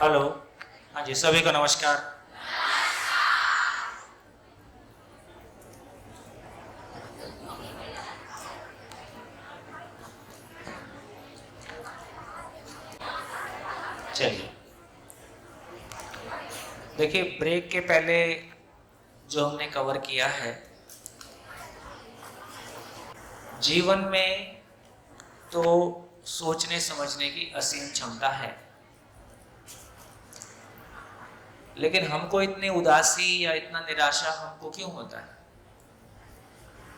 Hello. हाँ जी, सभी को नमस्कार। चलिए, देखिए ब्रेक के पहले जो हमने कवर किया है, जीवन में तो सोचने समझने की असीम क्षमता है, लेकिन हमको इतनी उदासी या इतना निराशा हमको क्यों होता है?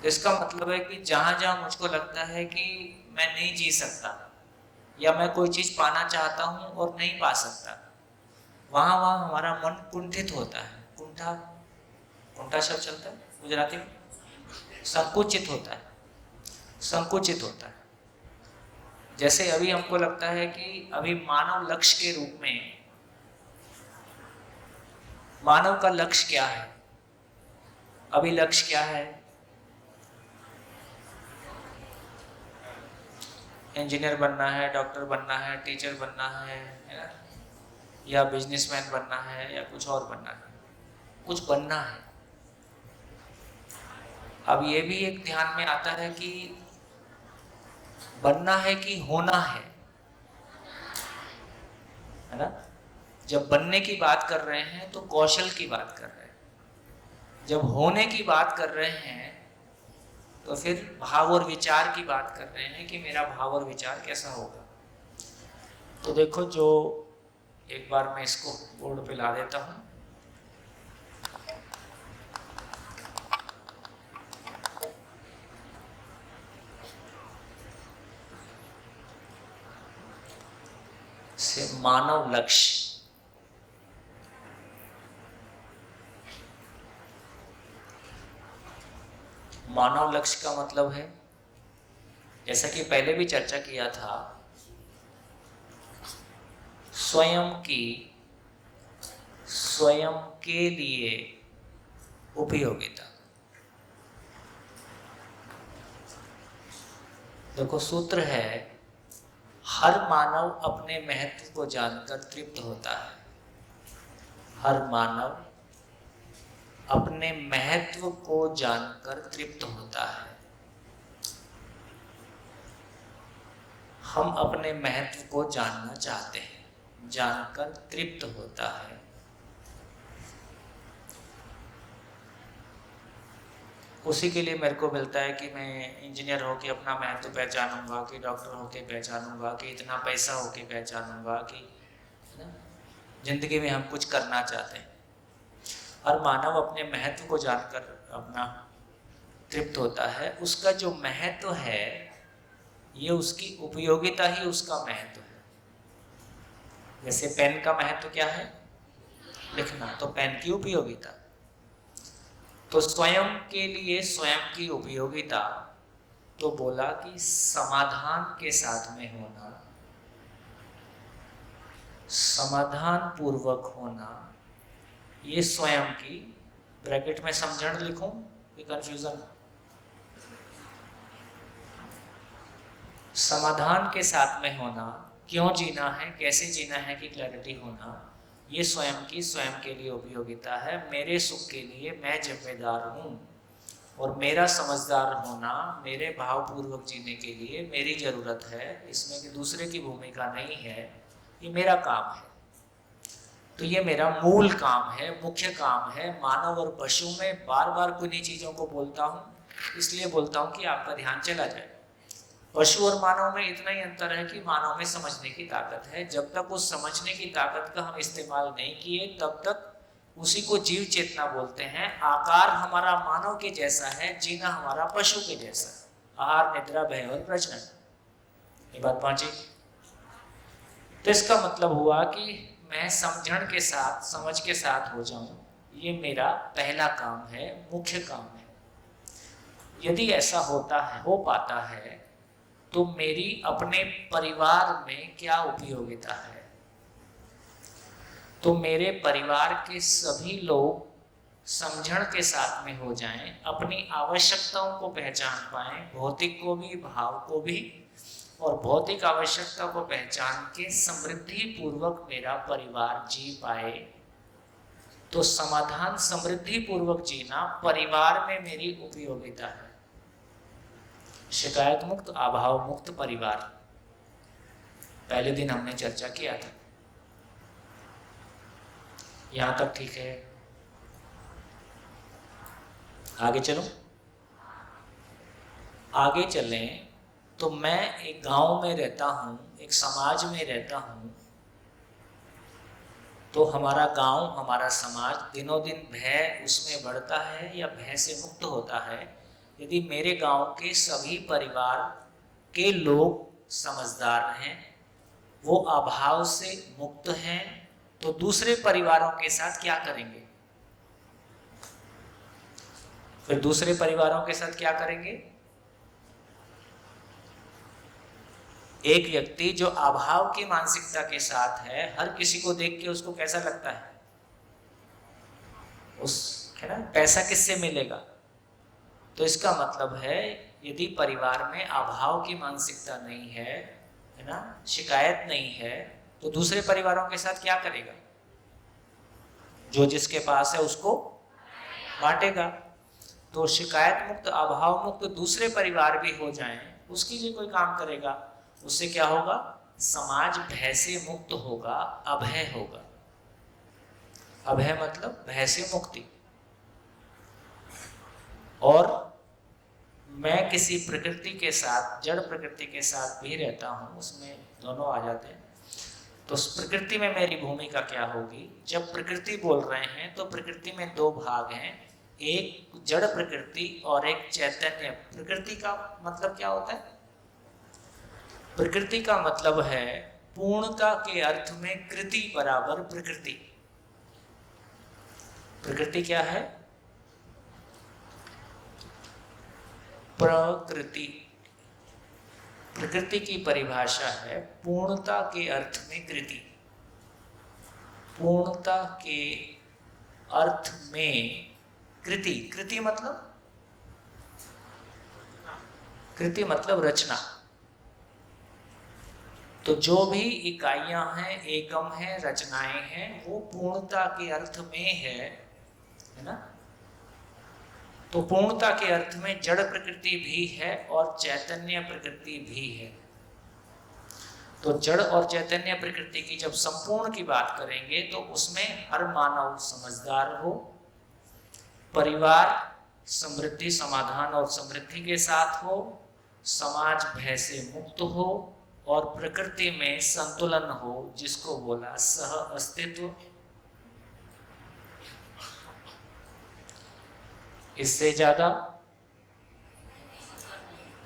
इसका मतलब है कि जहां जहां मुझको लगता है कि मैं नहीं जी सकता या मैं कोई चीज पाना चाहता हूं और नहीं पा सकता, वहां वहां हमारा मन कुंठित होता है। कुंठा, कुंठा शब्द चलता है गुजराती में। संकुचित होता है, संकुचित होता है। जैसे अभी हमको लगता है कि अभी मानव लक्ष्य के रूप में, मानव का लक्ष्य क्या है? अभी लक्ष्य क्या है? इंजीनियर बनना है, डॉक्टर बनना है, टीचर बनना है ना? या बिजनेसमैन बनना है या कुछ और बनना है, कुछ बनना है। अब ये भी एक ध्यान में आता है कि बनना है कि होना है ना? जब बनने की बात कर रहे हैं तो कौशल की बात कर रहे हैं, जब होने की बात कर रहे हैं तो फिर भाव और विचार की बात कर रहे हैं कि मेरा भाव और विचार कैसा होगा। तो देखो, जो एक बार मैं इसको बोर्ड पे ला देता हूं। से मानव लक्ष्य, मानव लक्ष्य का मतलब है, जैसा कि पहले भी चर्चा किया था, स्वयं की, स्वयं के लिए उपयोगिता। देखो, सूत्र है, हर मानव अपने महत्व को जानकर तृप्त होता है। हर मानव अपने महत्व को जानकर तृप्त होता है। हम अपने महत्व को जानना चाहते हैं, जानकर तृप्त होता है। उसी के लिए मेरे को मिलता है कि मैं इंजीनियर होके अपना महत्व पहचानूंगा, कि डॉक्टर होके पहचानूंगा, कि इतना पैसा होके पहचानूंगा, कि जिंदगी में हम कुछ करना चाहते हैं। हर मानव अपने महत्व को जानकर अपना तृप्त होता है। उसका जो महत्व है, ये उसकी उपयोगिता ही उसका महत्व है। जैसे पेन का महत्व क्या है? लिखना। तो पेन की उपयोगिता। तो स्वयं के लिए स्वयं की उपयोगिता, तो बोला कि समाधान के साथ में होना, समाधान पूर्वक होना, ये स्वयं की, ब्रैकेट में समझण लिखूं कि कंफ्यूजन? समाधान के साथ में होना, क्यों जीना है, कैसे जीना है की क्लैरिटी होना, ये स्वयं की, स्वयं के लिए उपयोगिता है। मेरे सुख के लिए मैं जिम्मेदार हूँ, और मेरा समझदार होना, मेरे भावपूर्वक जीने के लिए मेरी जरूरत है। इसमें कि दूसरे की भूमिका नहीं है, ये मेरा काम है। तो ये मेरा मूल काम है, मुख्य काम है। मानव और पशु में बार बार कुछ चीज़ों को बोलता हूँ, इसलिए बोलता हूँ कि आपका ध्यान चला जाए। पशु और मानव में इतना ही अंतर है कि मानव में समझने की ताकत है। जब तक उस समझने की ताकत का हम इस्तेमाल नहीं किए, तब तक उसी को जीव चेतना बोलते हैं। आकार हमारा मानव के जैसा है, जीना हमारा पशु के जैसा है। आहार, निद्रा, भय और प्रजनन, ये बात पहुंची? तो इसका मतलब हुआ कि मैं समझण के साथ, समझ के साथ हो जाऊं, ये मेरा पहला काम है, मुख्य काम है। यदि ऐसा होता है, हो पाता है, तो मेरी अपने परिवार में क्या उपयोगिता है? तो मेरे परिवार के सभी लोग समझण के साथ में हो जाएं, अपनी आवश्यकताओं को पहचान पाएं, भौतिक को भी, भाव को भी, और भौतिक आवश्यकता को पहचान के समृद्धि पूर्वक मेरा परिवार जी पाए। तो समाधान समृद्धि पूर्वक जीना परिवार में मेरी उपयोगिता है। शिकायत मुक्त, अभाव मुक्त परिवार, पहले दिन हमने चर्चा किया था। यहां तक ठीक है? आगे चलो, आगे चलें तो मैं एक गांव में रहता हूं, एक समाज में रहता हूं। तो हमारा गांव, हमारा समाज दिनों दिन भय उसमें बढ़ता है या भय से मुक्त होता है यदि मेरे गांव के सभी परिवार के लोग समझदार हैं, वो अभाव से मुक्त हैं। तो दूसरे परिवारों के साथ क्या करेंगे? फिर दूसरे परिवारों के साथ क्या करेंगे? एक व्यक्ति जो अभाव की मानसिकता के साथ है, हर किसी को देख के उसको कैसा लगता है? है ना, पैसा किससे मिलेगा? तो इसका मतलब है यदि परिवार में अभाव की मानसिकता नहीं है ना, शिकायत नहीं है, तो दूसरे परिवारों के साथ क्या करेगा? जो जिसके पास है उसको बांटेगा। तो शिकायत मुक्त, अभाव मुक्त दूसरे परिवार भी हो जाएं, उसके लिए कोई काम करेगा। उससे क्या होगा? समाज भय से मुक्त होगा, अभय होगा। अभय मतलब भय से मुक्ति। और मैं किसी प्रकृति के साथ, जड़ प्रकृति के साथ भी रहता हूँ, उसमें दोनों आ जाते हैं। तो उस प्रकृति में मेरी भूमिका क्या होगी? जब प्रकृति बोल रहे हैं तो प्रकृति में दो भाग हैं, एक जड़ प्रकृति और एक चैतन्य प्रकृति। का मतलब क्या होता है? प्रकृति का मतलब है पूर्णता के अर्थ में कृति बराबर प्रकृति। प्रकृति क्या है? प्रकृति। प्रकृति की परिभाषा है पूर्णता के अर्थ में कृति। पूर्णता के अर्थ में कृति। कृति मतलब रचना। तो जो भी इकाइयां हैं, एकम है, रचनाएं हैं, वो पूर्णता के अर्थ में है ना। तो पूर्णता के अर्थ में जड़ प्रकृति भी है और चैतन्य प्रकृति भी है। तो जड़ और चैतन्य प्रकृति की जब संपूर्ण की बात करेंगे तो उसमें हर मानव समझदार हो, परिवार समृद्धि, समाधान और समृद्धि के साथ हो, समाज भय से मुक्त हो और प्रकृति में संतुलन हो, जिसको बोला सह अस्तित्व। इससे ज्यादा,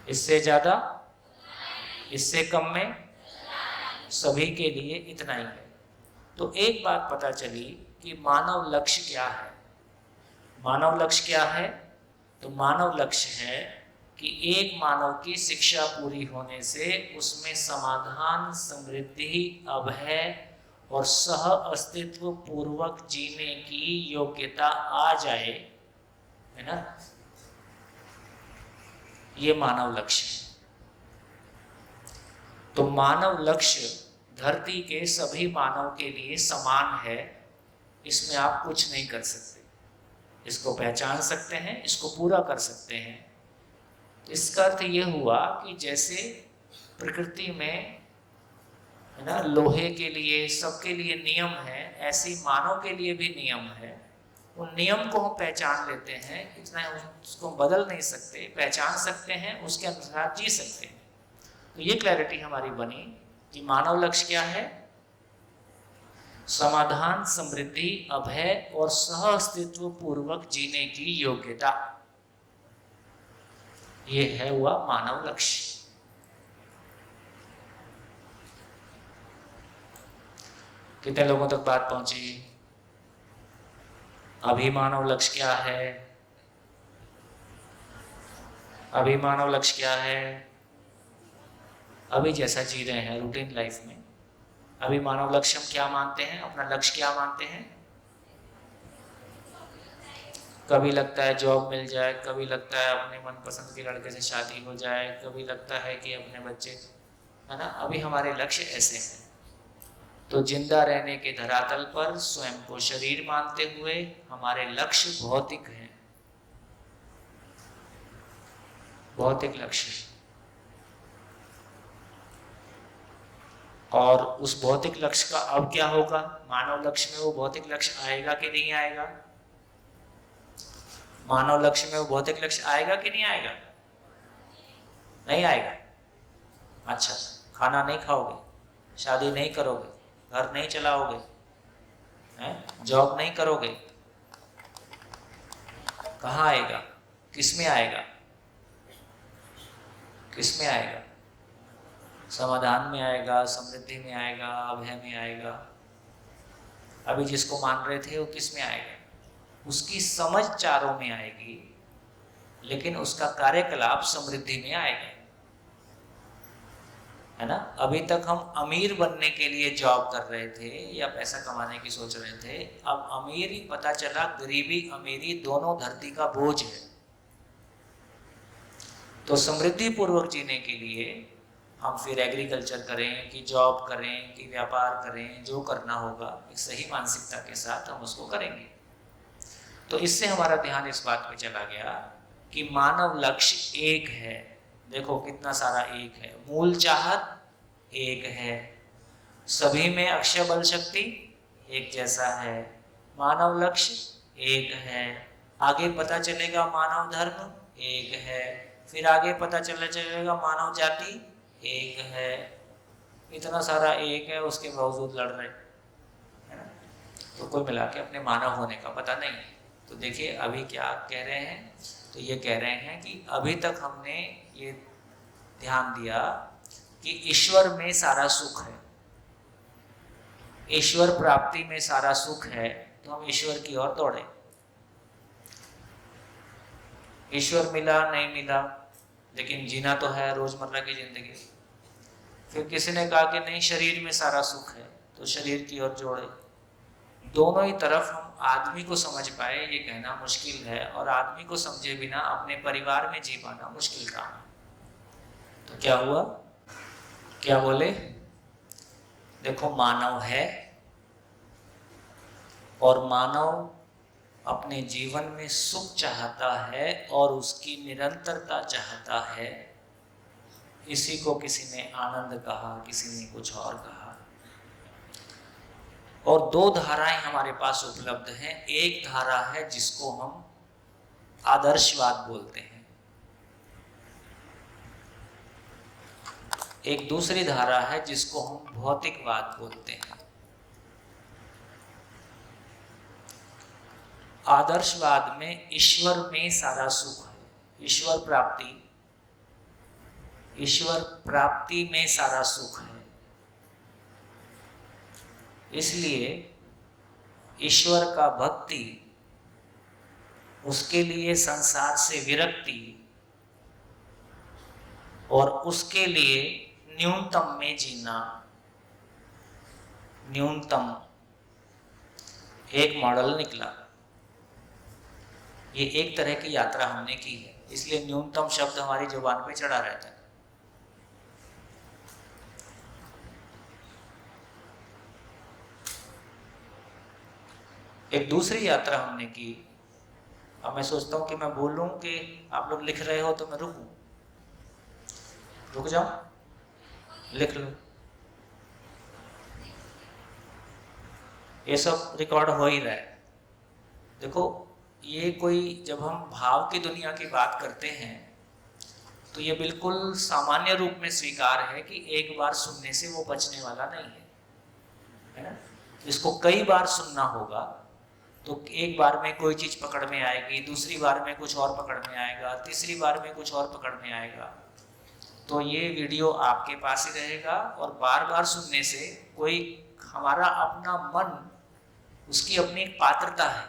इससे ज्यादा, इससे कम में, सभी के लिए इतना ही है। तो एक बात पता चली कि मानव लक्ष्य क्या है। मानव लक्ष्य क्या है? तो मानव लक्ष्य है कि एक मानव की शिक्षा पूरी होने से उसमें समाधान, समृद्धि, अभय और सह अस्तित्व पूर्वक जीने की योग्यता आ जाए, है ना। ये मानव लक्ष्य है। तो मानव लक्ष्य धरती के सभी मानव के लिए समान है, इसमें आप कुछ नहीं कर सकते। इसको पहचान सकते हैं, इसको पूरा कर सकते हैं। इसका अर्थ ये हुआ कि जैसे प्रकृति में, है ना, लोहे के लिए, सबके लिए नियम है, ऐसे मानव के लिए भी नियम है। उन नियम को हम पहचान लेते हैं, इतना उसको बदल नहीं सकते, पहचान सकते हैं, उसके अनुसार जी सकते हैं। तो ये क्लैरिटी हमारी बनी कि मानव लक्ष्य क्या है? समाधान, समृद्धि, अभय और सह अस्तित्व पूर्वक जीने की योग्यता। ये है हुआ मानव लक्ष्य। कितने लोगों तक बात पहुंची? अभी मानव लक्ष्य क्या है? अभी मानव लक्ष्य क्या है? अभी जैसा जी रहे हैं रूटीन लाइफ में, अभी मानव लक्ष्य हम क्या मानते हैं? अपना लक्ष्य क्या मानते हैं? कभी लगता है जॉब मिल जाए, कभी लगता है अपने मनपसंद के लड़के से शादी हो जाए, कभी लगता है कि अपने बच्चे है ना। अभी हमारे लक्ष्य ऐसे हैं। तो जिंदा रहने के धरातल पर स्वयं को शरीर मानते हुए हमारे लक्ष्य भौतिक हैं, भौतिक लक्ष्य। और उस भौतिक लक्ष्य का अब क्या होगा, मानव लक्ष्य में वो भौतिक लक्ष्य आएगा कि नहीं आएगा? मानव लक्ष्य में वो भौतिक लक्ष्य आएगा कि नहीं आएगा? नहीं आएगा। अच्छा, खाना नहीं खाओगे, शादी नहीं करोगे, घर नहीं चलाओगे, जॉब नहीं करोगे, कहाँ आएगा? किस में आएगा? किस में आएगा? समाधान में आएगा, समृद्धि में आएगा, अभय में आएगा। अभी जिसको मान रहे थे वो किस में आएगा? उसकी समझ चारों में आएगी, लेकिन उसका कार्यकलाप समृद्धि में आएगा, है ना। अभी तक हम अमीर बनने के लिए जॉब कर रहे थे या पैसा कमाने की सोच रहे थे, अब अमीर ही पता चला गरीबी अमीरी दोनों धरती का बोझ है। तो समृद्धि पूर्वक जीने के लिए हम फिर एग्रीकल्चर करें कि जॉब करें कि व्यापार करें, जो करना होगा एक सही मानसिकता के साथ हम उसको करेंगे। तो इससे हमारा ध्यान इस बात पे चला गया कि मानव लक्ष्य एक है। देखो कितना सारा एक है, मूल चाहत एक है, सभी में अक्षय बल शक्ति एक जैसा है, मानव लक्ष्य एक है। आगे पता चलेगा मानव धर्म एक है, फिर आगे पता चलेगा मानव जाति एक है। इतना सारा एक है, उसके बावजूद लड़ रहे, है ना। तो कुल मिला के अपने मानव होने का पता नहीं। तो देखिए अभी क्या कह रहे हैं, तो ये कह रहे हैं कि अभी तक हमने ये ध्यान दिया कि ईश्वर में सारा सुख है, ईश्वर प्राप्ति में सारा सुख है, तो हम ईश्वर की ओर दौड़े। ईश्वर मिला नहीं मिला, लेकिन जीना तो है रोजमर्रा की जिंदगी। फिर किसी ने कहा कि नहीं शरीर में सारा सुख है, तो शरीर की ओर जोड़े। दोनों ही तरफ हम आदमी को समझ पाए ये कहना मुश्किल है, और आदमी को समझे बिना अपने परिवार में जी पाना मुश्किल काम है। तो क्या हुआ, क्या बोले, देखो मानव है और मानव अपने जीवन में सुख चाहता है और उसकी निरंतरता चाहता है। इसी को किसी ने आनंद कहा, किसी ने कुछ और कहा। और दो धाराएं हमारे पास उपलब्ध हैं। एक धारा है जिसको हम आदर्शवाद बोलते हैं, एक दूसरी धारा है जिसको हम भौतिकवाद बोलते हैं। आदर्शवाद में ईश्वर में सारा सुख है, ईश्वर प्राप्ति में सारा सुख है। इसलिए ईश्वर का भक्ति, उसके लिए संसार से विरक्ति, और उसके लिए न्यूनतम में जीना। न्यूनतम एक मॉडल निकला। ये एक तरह की यात्रा हमने की है, इसलिए न्यूनतम शब्द हमारी जुबान पे चढ़ा रहता है। एक दूसरी यात्रा हमने की। अब मैं सोचता हूं कि मैं बोलूं कि आप लोग लिख रहे हो तो मैं रुकूं, रुक जाओ, लिख लो। ये सब रिकॉर्ड हो ही रहा है। देखो ये कोई, जब हम भाव की दुनिया की बात करते हैं तो ये बिल्कुल सामान्य रूप में स्वीकार है कि एक बार सुनने से वो बचने वाला नहीं है ना। इसको कई बार सुनना होगा, तो एक बार में कोई चीज पकड़ में आएगी, दूसरी बार में कुछ और पकड़ में आएगा, तीसरी बार में कुछ और पकड़ में आएगा। तो ये वीडियो आपके पास ही रहेगा, और बार बार सुनने से कोई, हमारा अपना मन, उसकी अपनी एक पात्रता है,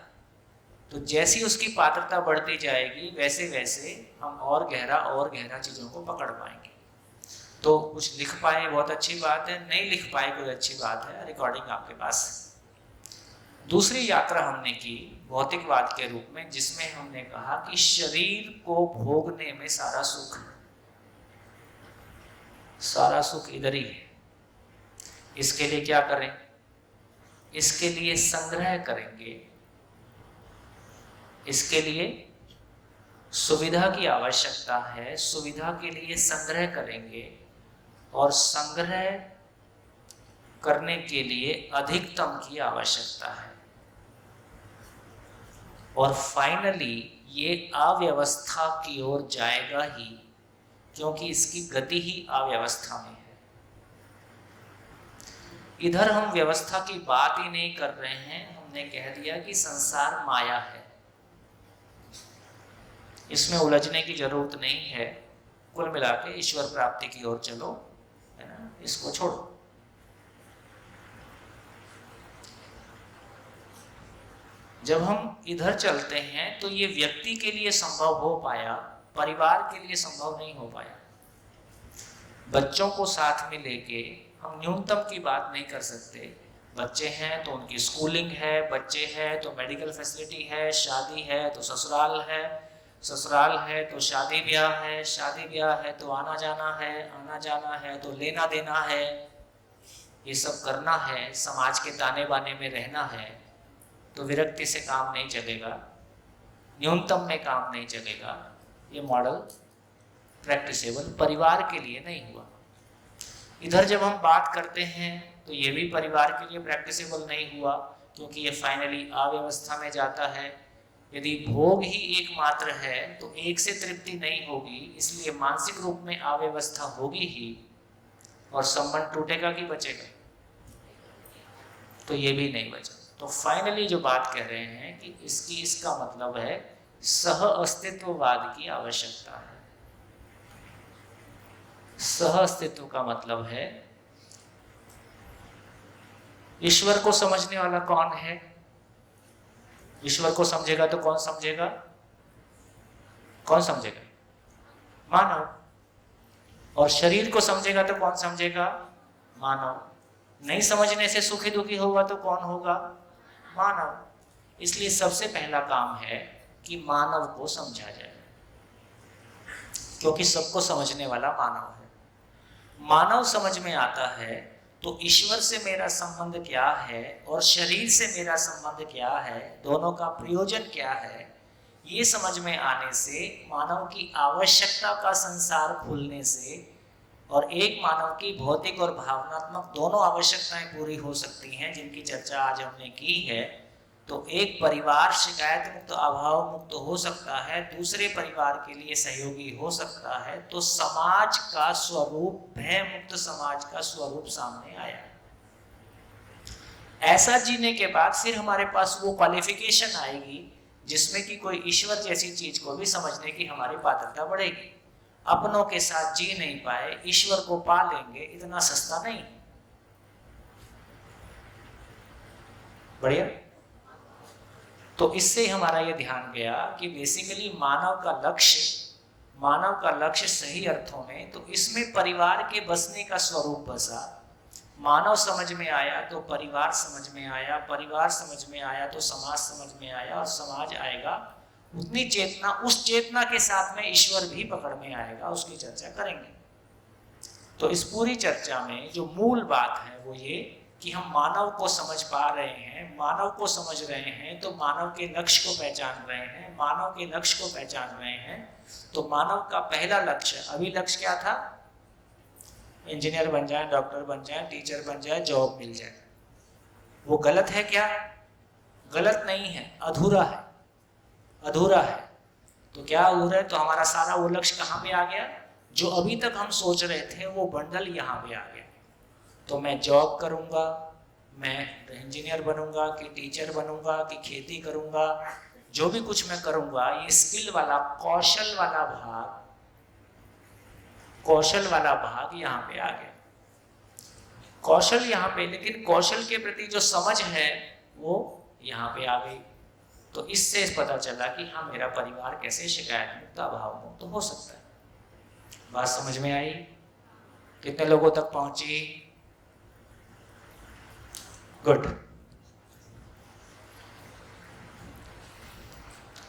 तो जैसी उसकी पात्रता बढ़ती जाएगी वैसे वैसे हम और गहरा चीज़ों को पकड़ पाएंगे। तो कुछ लिख पाए बहुत अच्छी बात है, नहीं लिख पाए कोई अच्छी बात है, रिकॉर्डिंग आपके पास। दूसरी यात्रा हमने की भौतिकवाद के रूप में, जिसमें हमने कहा कि शरीर को भोगने में सारा सुख है। सारा सुख इधर ही है। इसके लिए क्या करें? इसके लिए संग्रह करेंगे। इसके लिए सुविधा की आवश्यकता है, सुविधा के लिए संग्रह करेंगे और संग्रह करने के लिए अधिकतम की आवश्यकता है। और फाइनली ये अव्यवस्था की ओर जाएगा ही, क्योंकि इसकी गति ही अव्यवस्था में है। इधर हम व्यवस्था की बात ही नहीं कर रहे हैं, हमने कह दिया कि संसार माया है, इसमें उलझने की जरूरत नहीं है। कुल मिला के ईश्वर प्राप्ति की ओर चलो, है ना, इसको छोड़ो। जब हम इधर चलते हैं तो ये व्यक्ति के लिए संभव हो पाया, परिवार के लिए संभव नहीं हो पाया। बच्चों को साथ में लेके हम न्यूनतम की बात नहीं कर सकते। बच्चे हैं तो उनकी स्कूलिंग है, बच्चे हैं तो मेडिकल फैसिलिटी है, शादी है तो ससुराल है, ससुराल है तो शादी ब्याह है, शादी ब्याह है तो आना जाना है, आना जाना है तो लेना देना है, ये सब करना है, समाज के ताने बाने में रहना है। तो विरक्ति से काम नहीं चलेगा, न्यूनतम में काम नहीं चलेगा। ये मॉडल प्रैक्टिसेबल परिवार के लिए नहीं हुआ। इधर जब हम बात करते हैं तो ये भी परिवार के लिए प्रैक्टिसेबल नहीं हुआ, क्योंकि ये फाइनली अव्यवस्था में जाता है। यदि भोग ही एकमात्र है तो एक से तृप्ति नहीं होगी, इसलिए मानसिक रूप में अव्यवस्था होगी ही, और संबंध टूटेगा कि बचेगा? तो ये भी नहीं बचा। तो फाइनली जो बात कह रहे हैं कि इसका मतलब है सह अस्तित्ववाद की आवश्यकता है। सह अस्तित्व का मतलब है ईश्वर को समझने वाला कौन है? ईश्वर को समझेगा तो कौन समझेगा? कौन समझेगा? मानव। और शरीर को समझेगा तो कौन समझेगा? मानव। नहीं समझने से सुखी दुखी होगा तो कौन होगा? मानव। इसलिए सबसे पहला काम है कि मानव को समझा जाए, क्योंकि सबको समझने वाला मानव है। मानव समझ में आता है तो ईश्वर से मेरा संबंध क्या है और शरीर से मेरा संबंध क्या है, दोनों का प्रयोजन क्या है, ये समझ में आने से मानव की आवश्यकता का संसार खुलने से और एक मानव की भौतिक और भावनात्मक दोनों आवश्यकताएं पूरी हो सकती हैं, जिनकी चर्चा आज हमने की है। तो एक परिवार शिकायत मुक्त अभाव मुक्त हो सकता है, दूसरे परिवार के लिए सहयोगी हो सकता है। तो समाज का स्वरूप, भय मुक्त समाज का स्वरूप सामने आया। ऐसा जीने के बाद फिर हमारे पास वो क्वालिफिकेशन आएगी जिसमें कि कोई ईश्वर जैसी चीज को भी समझने की हमारी पात्रता बढ़ेगी। अपनों के साथ जी नहीं पाए, ईश्वर को पा लेंगे, इतना सस्ता नहीं। बढ़िया। तो इससे हमारा ये ध्यान गया कि बेसिकली मानव का लक्ष्य सही अर्थों में, तो इसमें परिवार के बसने का स्वरूप बसा। मानव समझ में आया तो परिवार समझ में आया, परिवार समझ में आया तो समाज समझ में आया, और समाज आएगा उतनी चेतना, उस चेतना के साथ में ईश्वर भी पकड़ में आएगा। उसकी चर्चा करेंगे। तो इस पूरी चर्चा में जो मूल बात है वो ये कि हम मानव को समझ पा रहे हैं, मानव को समझ रहे हैं, तो मानव के लक्ष्य को पहचान रहे हैं। मानव के लक्ष्य को पहचान रहे हैं तो मानव का पहला लक्ष्य, अभी लक्ष्य क्या था? इंजीनियर बन जाए, डॉक्टर बन जाए, टीचर बन जाए, जॉब मिल जाए। वो गलत है क्या? गलत नहीं है, अधूरा है। अधूरा है तो क्या अधूरा है? तो हमारा सारा वो लक्ष्य कहाँ पे आ गया? जो अभी तक हम सोच रहे थे वो बंडल यहाँ पे आ गया। तो मैं जॉब करूँगा, मैं इंजीनियर बनूंगा कि टीचर बनूंगा कि खेती करूँगा, जो भी कुछ मैं करूँगा, ये स्किल वाला, कौशल वाला भाग यहाँ पे आ गया। कौशल यहाँ पे, लेकिन कौशल के प्रति जो समझ है वो यहाँ पे आ गई। तो इससे पता चला कि हाँ, मेरा परिवार कैसे शिकायत मुक्त, अभाव मुक्त हो सकता है। बात समझ में आई? कितने लोगों तक पहुंची? गुड।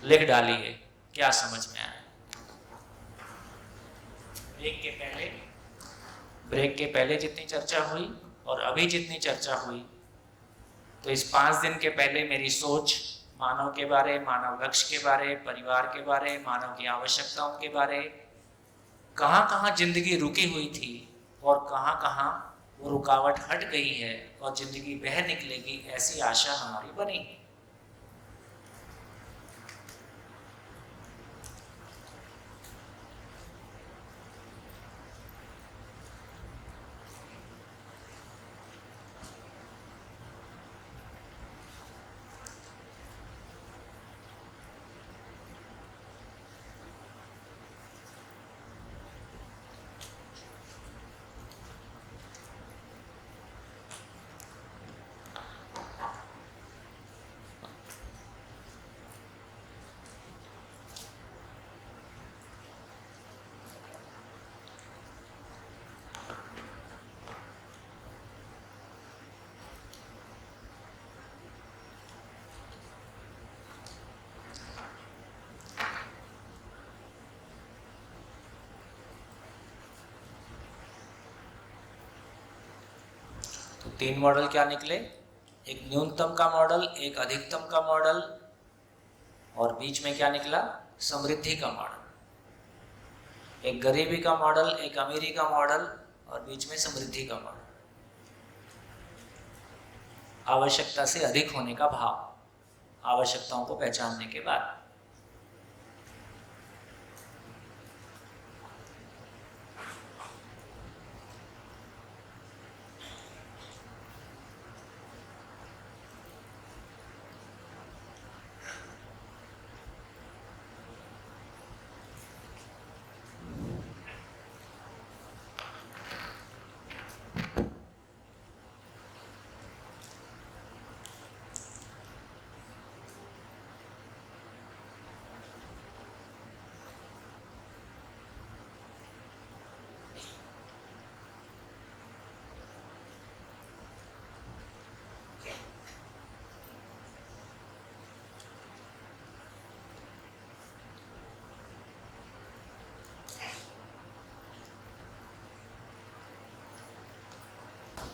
लिख डालिए क्या समझ में आया। एक के पहले ब्रेक के पहले जितनी चर्चा हुई और अभी जितनी चर्चा हुई, तो इस 5 दिन के पहले मेरी सोच मानव के बारे, मानव लक्ष्य के बारे, परिवार के बारे, मानव की आवश्यकताओं के बारे, कहाँ कहाँ जिंदगी रुकी हुई थी और कहाँ कहाँ वो रुकावट हट गई है और जिंदगी बह निकलेगी, ऐसी आशा हमारी बनी। तो 3 मॉडल क्या निकले? एक न्यूनतम का मॉडल, एक अधिकतम का मॉडल, और बीच में क्या निकला? समृद्धि का मॉडल। एक गरीबी का मॉडल, एक अमीरी का मॉडल, और बीच में समृद्धि का मॉडल। आवश्यकता से अधिक होने का भाव, आवश्यकताओं को पहचानने के बाद।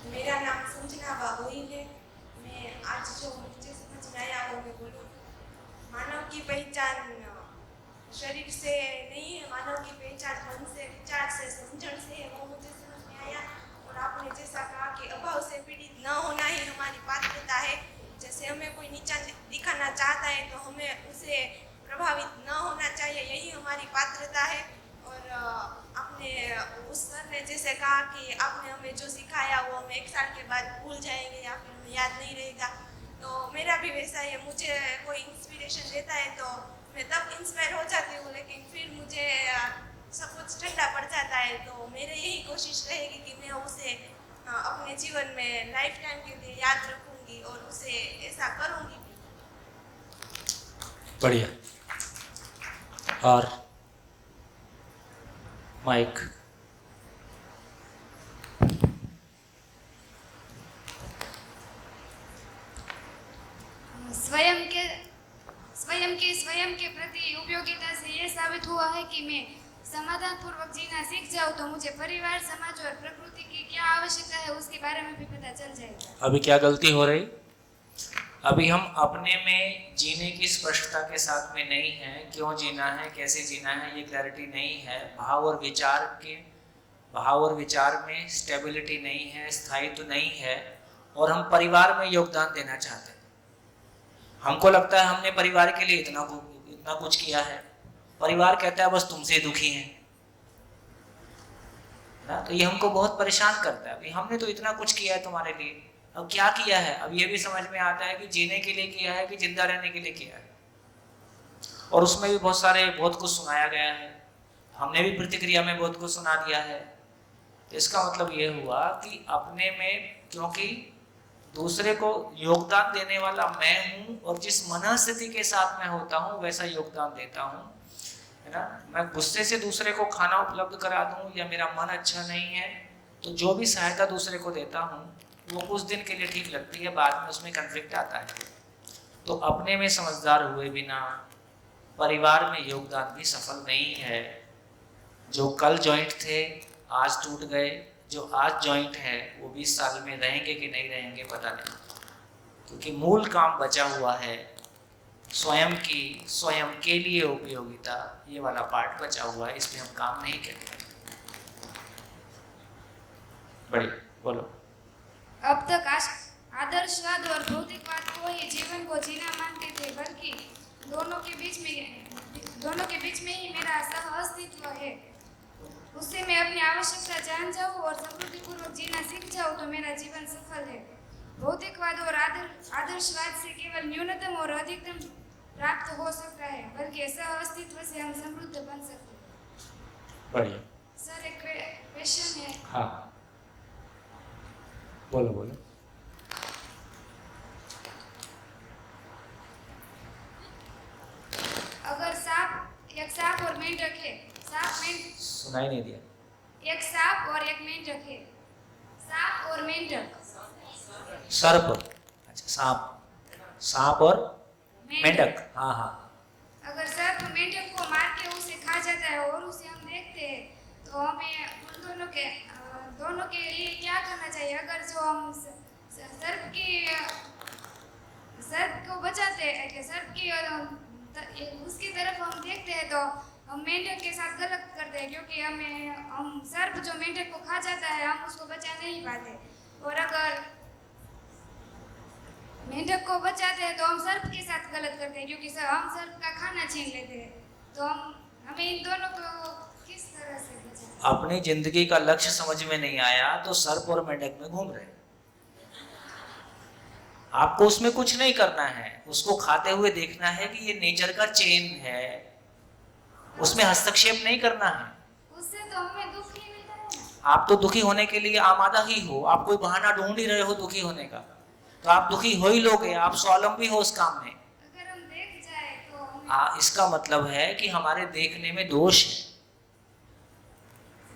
मेरा नाम संजना बाबोई है। मैं आज जो मुझे समझ में आया वो मैं बोलूँ। मानव की पहचान शरीर से नहीं है, मानव की पहचान मन से, विचार से, समझण से है, वो मुझे समझ में आया। और आपने जैसा कहा कि अभाव से पीड़ित न होना ही हमारी पात्रता है। जैसे हमें कोई नीचा दिखाना चाहता है तो हमें उसे प्रभावित न होना चाहिए, यही हमारी पात्रता है। और आपने उस सर ने जैसे कहा कि आपने हमें जो सिखाया वो हम 1 साल के बाद भूल जाएंगे या फिर हमें याद नहीं रहेगा, तो मेरा भी वैसा ही है। मुझे कोई इंस्पिरेशन देता है तो मैं तब इंस्पायर हो जाती हूँ, लेकिन फिर मुझे सब कुछ ठंडा पड़ जाता है। तो मेरे यही कोशिश रहेगी कि मैं उसे अपने जीवन में लाइफ टाइम के लिए याद रखूँगी और उसे ऐसा करूँगी। बढ़िया। और माइक। स्वयं के प्रति उपयोगिता से ये साबित हुआ है कि मैं समाधान पूर्वक जीना सीख जाऊँ तो मुझे परिवार, समाज और प्रकृति की क्या आवश्यकता है उसके बारे में भी पता चल जाएगा। अभी क्या गलती हो रही? अभी हम अपने में जीने की स्पष्टता के साथ में नहीं है। क्यों जीना है, कैसे जीना है, ये क्लैरिटी नहीं है। भाव और विचार में स्टेबिलिटी नहीं है, स्थायित्व नहीं है। और हम परिवार में योगदान देना चाहते हैं। हमको लगता है हमने परिवार के लिए इतना कुछ किया है। परिवार कहता है बस तुमसे दुखी हैं ना, तो ये हमको बहुत परेशान करता है। अभी हमने तो इतना कुछ किया है तुम्हारे लिए, अब क्या किया है? अब ये भी समझ में आता है कि जीने के लिए किया है कि जिंदा रहने के लिए किया है। और उसमें भी बहुत कुछ सुनाया गया है, हमने भी प्रतिक्रिया में बहुत कुछ सुना दिया है। तो इसका मतलब ये हुआ कि अपने में, क्योंकि दूसरे को योगदान देने वाला मैं हूँ और जिस मनस्थिति के साथ मैं होता हूँ वैसा योगदान देता हूँ, है ना। मैं गुस्से से दूसरे को खाना उपलब्ध करा दूँ या मेरा मन अच्छा नहीं है तो जो भी सहायता दूसरे को देता हूँ वो कुछ दिन के लिए ठीक लगती है, बाद में उसमें कन्फ्लिक्ट आता है। तो अपने में समझदार हुए बिना परिवार में योगदान भी सफल नहीं है। जो कल जॉइंट थे आज टूट गए, जो आज जॉइंट है वो 20 साल में रहेंगे कि नहीं रहेंगे पता नहीं, क्योंकि मूल काम बचा हुआ है। स्वयं के लिए उपयोगिता, ये वाला पार्ट बचा हुआ है, इसमें हम काम नहीं करते। बढ़िया, बोलो। अब तक आदर्शवाद और भौतिकवाद को ही जीवन को जीना मानते थे, बल्कि दोनों के बीच में ही मेरा सह अस्तित्व है। उससे मैं अपनी आवश्यकता जान जाऊं और समृद्धिपूर्वक जीना सीख जाऊं तो मेरा जीवन सफल है। भौतिकवाद और आदर्शवाद से केवल न्यूनतम और अधिकतम प्राप्त हो सकता है, बल्कि सह अस्तित्व से हम समृद्ध बन सकते हैं। बढ़िया सर, एक क्वेश्चन है। हाँ, बोलो बोलो। अगर एक सांप और मेंढक है, सुनाई नहीं दिया। एक सांप और एक मेंढक है, सांप और मेंढक, सर्प, अच्छा सांप और मेंढक, हाँ हाँ। अगर सर्प मेंढक को मार के उसे खा जाता है और उसे हम देखते हैं, तो हमें उन दोनों के लिए क्या करना चाहिए? अगर जो हम सर्प को बचाते हैं कि सर्प की उसकी तरफ हम देखते हैं, तो हम मेंढक के साथ गलत करते हैं, क्योंकि हम सर्प जो मेंढक को खा जाता है हम उसको बचा नहीं पाते। और अगर मेंढक को बचाते हैं तो हम सर्प के साथ गलत करते हैं, क्योंकि हम सर्प का खाना छीन लेते हैं। तो हमें इन दोनों को किस तरह से बचाएं? अपनी जिंदगी का लक्ष्य समझ में नहीं आया तो सर्प और मेंढक में घूम रहे। आपको उसमें कुछ नहीं करना है, उसको खाते हुए देखना है कि ये नेचर का चेन है, उसमें हस्तक्षेप नहीं करना है। उससे तो हमें दुख ही मिलता है। आप तो दुखी होने के लिए आमादा ही हो, आप कोई बहाना ढूंढ ही रहे हो दुखी होने का, तो आप दुखी हो ही लोगे, आप स्वावलंबी हो उस काम में। अगर हम देख जाए तो इसका मतलब है कि हमारे देखने में दोष है।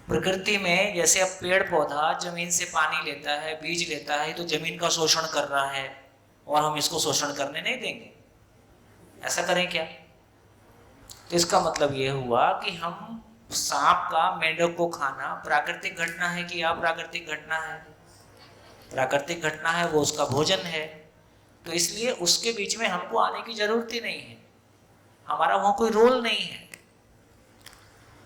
प्रकृति में जैसे अब पेड़ पौधा जमीन से पानी लेता है, बीज लेता है, तो जमीन का शोषण कर रहा है और हम इसको शोषण करने नहीं देंगे, ऐसा करें क्या? तो इसका मतलब ये हुआ कि हम सांप का मेंढक को खाना प्राकृतिक घटना है कि अप्राकृतिक घटना है? प्राकृतिक घटना है, वो उसका भोजन है, तो इसलिए उसके बीच में हमको आने की जरूरत ही नहीं है, हमारा वहां कोई रोल नहीं है,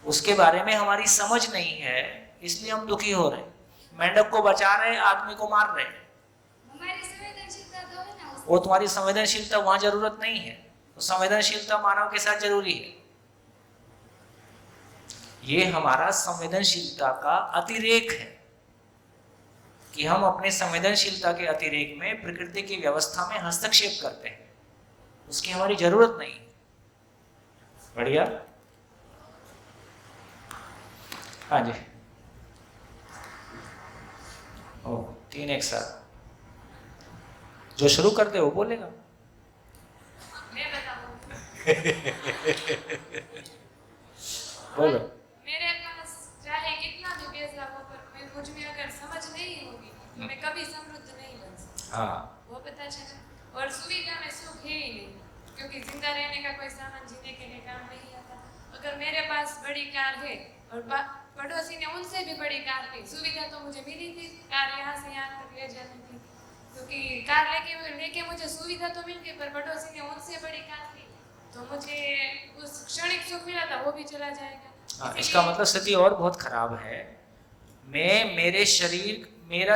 उसके बारे में हमारी समझ नहीं है, इसलिए हम दुखी हो रहे। मेंढक को बचा रहे, आदमी को मार रहे। हमारी संवेदनशीलता तो है ना, वो तुम्हारी संवेदनशीलता वहां जरूरत नहीं है, तो संवेदनशीलता मानव के साथ जरूरी है। ये हमारा संवेदनशीलता का अतिरेक है कि हम अपने संवेदनशीलता के अतिरेक में प्रकृति की व्यवस्था में हस्तक्षेप करते हैं, उसकी हमारी जरूरत नहीं। बढ़िया, हाँ जी। ओ, 3 एक साथ जो शुरू कर दे वो बोलेगा। मैं बताऊं। बोलो। मेरे पास चाहे कितना भी पैसा हो, पर मुझ में अगर समझ नहीं होगी तो मैं कभी समृद्ध नहीं बन सकती। हाँ, वो पता चला। और सुविधा में सुख है ही नहीं, क्योंकि जिंदा रहने का कोई सामान जीने के लिए काम नहीं आता। अगर मेरे पास बड़ी कार है और पड़ोसी ने उनसे भी बड़ी कार ली, सुविधा तो मुझे मिली थी कार यहाँ से यहाँ तक ले जाने की, क्योंकि कार लेके मुझे सुविधा तो मिल गई, पर पड़ोसी ने उनसे बड़ी कार ली तो मुझे उस क्षणिक सुख मिला था वो भी चला जाएगा। इसका मतलब स्थिति और बहुत खराब है। मेरा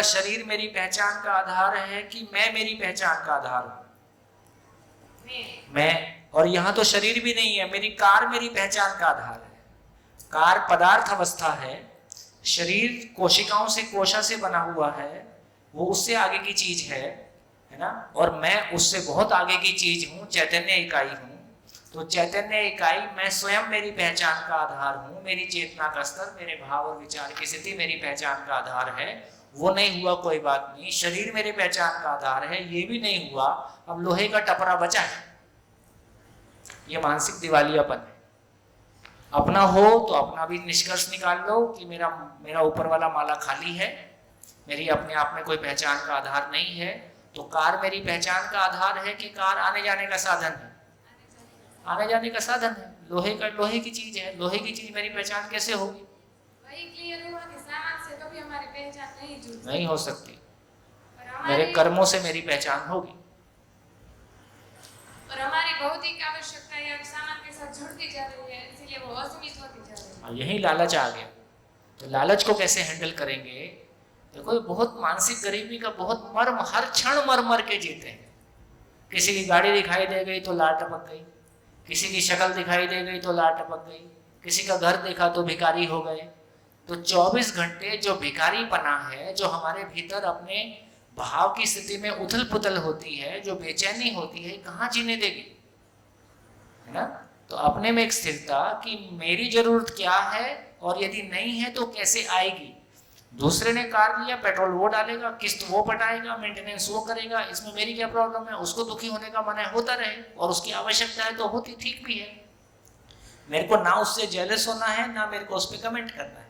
शरीर मेरी पहचान का आधार है कि मैं मेरी पहचान का आधार हूं। मैं, और यहाँ तो शरीर भी नहीं है, मेरी कार मेरी पहचान का आधार है। कार पदार्थ अवस्था है, शरीर कोशिकाओं से कोशा से बना हुआ है, वो उससे आगे की चीज है ना, और मैं उससे बहुत आगे की चीज हूँ, चैतन्य इकाई हूँ। तो चैतन्य इकाई मैं स्वयं मेरी पहचान का आधार हूँ, मेरी चेतना का स्तर, मेरे भाव और विचार की स्थिति मेरी पहचान का आधार है। वो नहीं हुआ कोई बात नहीं, शरीर मेरे पहचान का आधार है, ये भी नहीं हुआ, अब लोहे का टपरा बचा है। ये मानसिक दिवालियापन है। अपना हो तो अपना भी निष्कर्ष निकाल लो कि मेरा ऊपर वाला माला खाली है, मेरी अपने आप में कोई पहचान का आधार नहीं है। तो कार मेरी पहचान का आधार है कि कार आने जाने का साधन है? आने जाने का साधन है, लोहे की चीज है। लोहे की चीज मेरी पहचान कैसे होगी? वही क्लियर हुआ कि सामान से कभी हमारी पहचान नहीं जुड़ नहीं हो सकती। और मेरे कर्मों से मेरी पहचान होगी। और हमारी भौतिक आवश्यकताएं अब सामान के साथ जुड़ती जा रही है, इसीलिए वो असीमित होती जा रही है। यही लालच आ गया। तो लालच को कैसे हैंडल करेंगे? देखो ये बहुत मानसिक गरीबी का बहुत मर्म, हर क्षण मर मर के जीते हैं। किसी की गाड़ी दिखाई दे गई तो लार टपक गई, किसी की शक्ल दिखाई दे गई तो लार टपक गई, किसी का घर देखा तो भिखारी हो गए। तो 24 घंटे जो भिखारी पना है, जो हमारे भीतर अपने भाव की स्थिति में उथल पुथल होती है, जो बेचैनी होती है, कहाँ जीने देगी, है ना? तो अपने में एक स्थिरता कि मेरी जरूरत क्या है और यदि नहीं है तो कैसे आएगी। दूसरे ने कार लिया, पेट्रोल वो डालेगा, किस्त वो पटाएगा, मेंटेनेंस वो करेगा, इसमें मेरी क्या प्रॉब्लम है? उसको दुखी होने का मन है, होता रहे, और उसकी आवश्यकता है तो होती, ठीक भी है। मेरे को ना उससे जेलस होना है, ना मेरे को उस पर कमेंट करना है,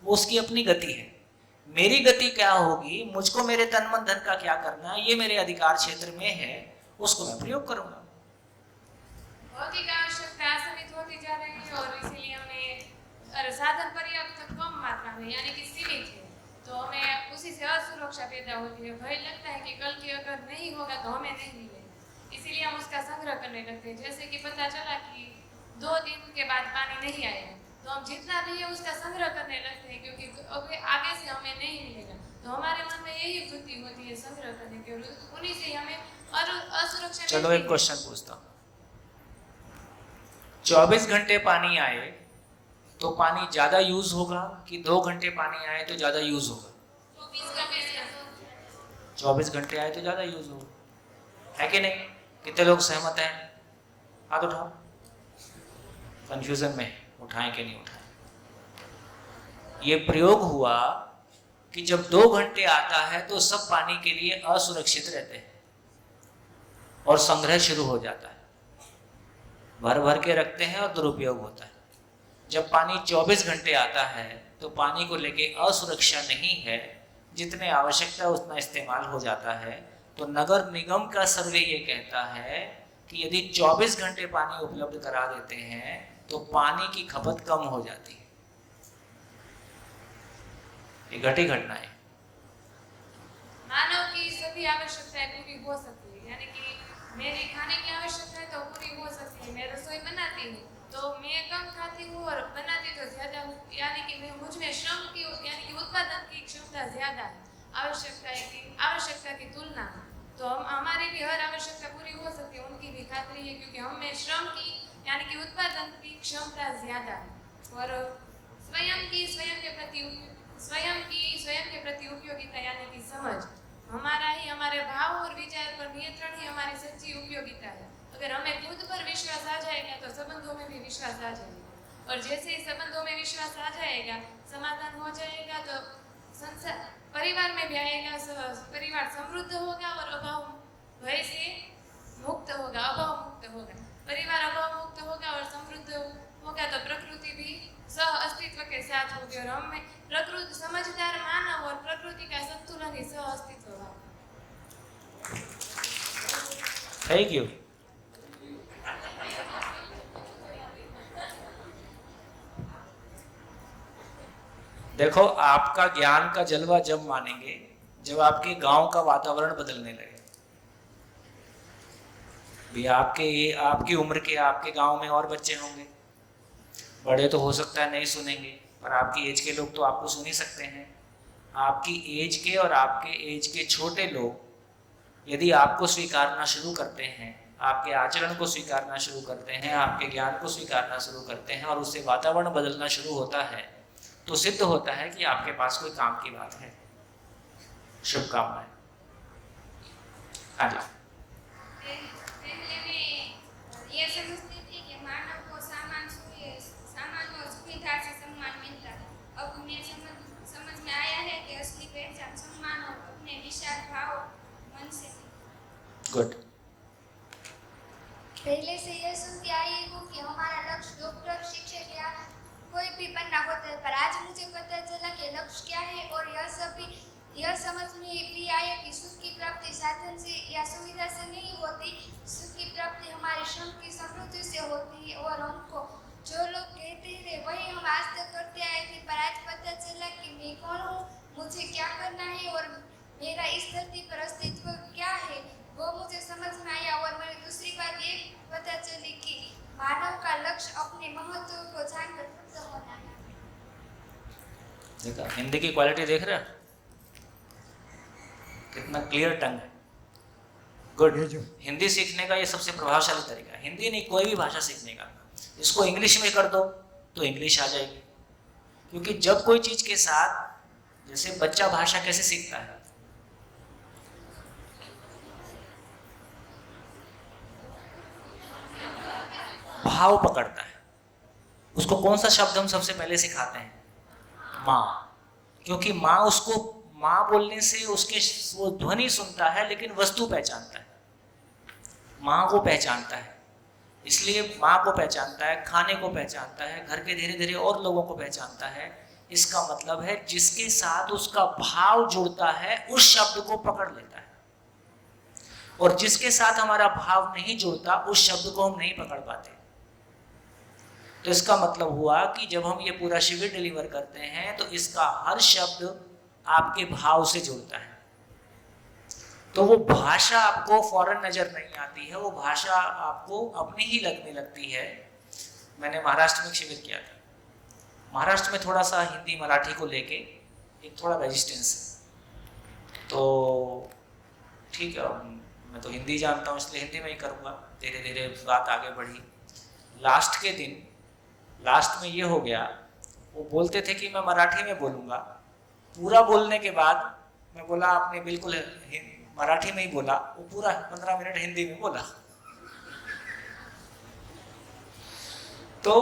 वो उसकी अपनी गति है। मेरी गति क्या होगी, मुझको मेरे तन मन धन का क्या करना है, ये मेरे अधिकार क्षेत्र में है, उसको मैं प्रयोग करूंगा। भौतिक आवश्यकता असीमित होती जा रही है और इसीलिए हमें साधन पर्याप्त कम मात्रा में यानी कि सीमित है, तो हमें उसी से असुरक्षा पैदा होती है। भय लगता है कि कल की अगर नहीं होगा तो हमें नहीं मिलेगा, इसीलिए हम उसका संग्रह करने लगते हैं। जैसे कि पता चला कि 2 दिन के बाद पानी नहीं आएगा, तो हम जितना भी है उसका संग्रह करने लगते हैं, क्योंकि आगे से हमें नहीं मिलेगा। तो हमारे मन में यही वृत्ति होती है संग्रह करने की, उन्हीं से हमें असुरक्षा। चलो एक क्वेश्चन पूछता हूँ, 24 घंटे पानी आए तो पानी ज्यादा यूज होगा कि 2 घंटे पानी आए तो ज्यादा यूज होगा? 24 घंटे आए तो ज्यादा यूज होगा, है कि नहीं? कितने लोग सहमत हैं? हाथ उठाओ। कंफ्यूजन में उठाएं कि नहीं उठाएं? ये प्रयोग हुआ कि जब 2 घंटे आता है तो सब पानी के लिए असुरक्षित रहते हैं और संग्रह शुरू हो जाता है, भर भर के रखते हैं और दुरुपयोग होता है। जब पानी 24 घंटे आता है तो पानी को लेके असुरक्षा नहीं है, जितने आवश्यकता उतना इस्तेमाल हो जाता है। तो नगर निगम का सर्वे ये कहता है कि यदि 24 घंटे पानी उपलब्ध करा देते हैं तो पानी की खपत कम हो जाती है। ये घटी घटना है। मानव की सभी आवश्यकताएं पूरी हो सकती है, यानी कि मेरी खाने की आवश्यकताएं तो पूरी हो सकती है। मैं रसोई बनाती हूँ तो मैं कम खाती हूँ और बनाती तो ज्यादा हूँ, यानी कि मैं मुझमें श्रम की यानी कि उत्पादन की क्षमता ज्यादा है आवश्यकता की तुलना में। तो हम हमारी भी हर आवश्यकता पूरी हो सकती है, उनकी भी खातरी है, क्योंकि हम में श्रम की यानी कि उत्पादन की क्षमता ज्यादा है। और स्वयं के प्रति उपयोगिता यानी कि समझ, हमारा ही हमारे भाव और विचार पर नियंत्रण ही हमारी सच्ची उपयोगिता है। अगर हमें खुद पर विश्वास आ जाएगा तो संबंधों में भी विश्वास आ जाएगा, और जैसे ही संबंधों में विश्वास आ जाएगा, समाधान हो जाएगा, तो संसार परिवार में भी आएगा, परिवार समृद्ध होगा और अभाव भय से मुक्त होगा, अभाव मुक्त होगा। परिवार अभाव मुक्त होगा और समृद्ध होगा तो प्रकृति भी सह अस्तित्व के साथ होगी, और हम में प्रकृति समझदार मानव और प्रकृति का संतुलन ही सह अस्तित्व होगा। Thank you. देखो, आपका ज्ञान का जलवा जब मानेंगे जब आपके गांव का वातावरण बदलने लगे। भी आपकी उम्र के आपके गांव में और बच्चे होंगे, बड़े तो हो सकता है नहीं सुनेंगे, पर आपकी एज के लोग तो आपको सुन ही सकते हैं। आपकी एज के और आपके एज के छोटे लोग यदि आपको स्वीकारना शुरू करते हैं, आपके आचरण को स्वीकारना शुरू करते हैं, आपके ज्ञान को स्वीकारना शुरू करते हैं, और उससे वातावरण बदलना शुरू होता है, तो सिद्ध होता है कि आपके पास कोई काम की बात है। शुभकामनाएं। हाँ जी। पहले मैं ये समझती थी कि मानव को सामान और सुविधा से सम्मान मिलता है। अब मैं समझ में आया है कि असली पहचान सम्मान और अपने विशाल भाव मन से। गुड। पहले से यह सुनती आई हूँ कि हमारा लक्ष्य डॉक्टर, शिक्षक या कोई भी बनना होता है, पर आज मुझे पता चला कि लक्ष्य क्या है, और यह समझ में भी आया कि सुख की प्राप्ति साधन से या सुविधा से नहीं होती। सुख की प्राप्ति हमारे श्रम की समृद्धि से होती है, और हमको जो लोग कहते थे वही हम आज तक करते आए थे, पर आज पता चला कि मैं कौन हूँ, मुझे एक पता चली कि मानव का लक्ष्य अपने महत्व को जानकर तृप्त होना है। देखा हिंदी की क्वालिटी देख रहे हो कितना क्लियर टंग है। गुड। हिंदी सीखने का ये सबसे प्रभावशाली तरीका है। हिंदी नहीं कोई भी भाषा सीखने का। इसको इंग्लिश में कर दो तो इंग्लिश आ जाएगी, क्योंकि जब कोई चीज के साथ, जैसे बच्चा भाषा कैसे सीखता है, भाव पकड़ता है। उसको कौन सा शब्द हम सबसे पहले सिखाते हैं? माँ, क्योंकि माँ उसको माँ बोलने से उसके वो ध्वनि सुनता है लेकिन वस्तु पहचानता है। माँ को पहचानता है, इसलिए माँ को पहचानता है, खाने को पहचानता है, घर के धीरे धीरे और लोगों को पहचानता है। इसका मतलब है जिसके साथ उसका भाव जुड़ता है उस शब्द को पकड़ लेता है, और जिसके साथ हमारा भाव नहीं जुड़ता उस शब्द को हम नहीं पकड़ पाते। तो इसका मतलब हुआ कि जब हम ये पूरा शिविर डिलीवर करते हैं तो इसका हर शब्द आपके भाव से जुड़ता है। तो वो भाषा आपको फौरन नजर नहीं आती है, वो भाषा आपको अपनी ही लगने लगती है। मैंने महाराष्ट्र में एक शिविर किया था। महाराष्ट्र में थोड़ा सा हिंदी मराठी को लेके एक थोड़ा रेजिस्टेंस है, तो ठीक है मैं तो हिंदी जानता हूँ इसलिए हिंदी में ही करूँगा। धीरे धीरे बात आगे बढ़ी। लास्ट के दिन लास्ट में ये हो गया, वो बोलते थे कि मैं मराठी में बोलूँगा। पूरा बोलने के बाद मैं बोला आपने बिल्कुल मराठी में ही बोला, वो पूरा 15 मिनट हिंदी में बोला। तो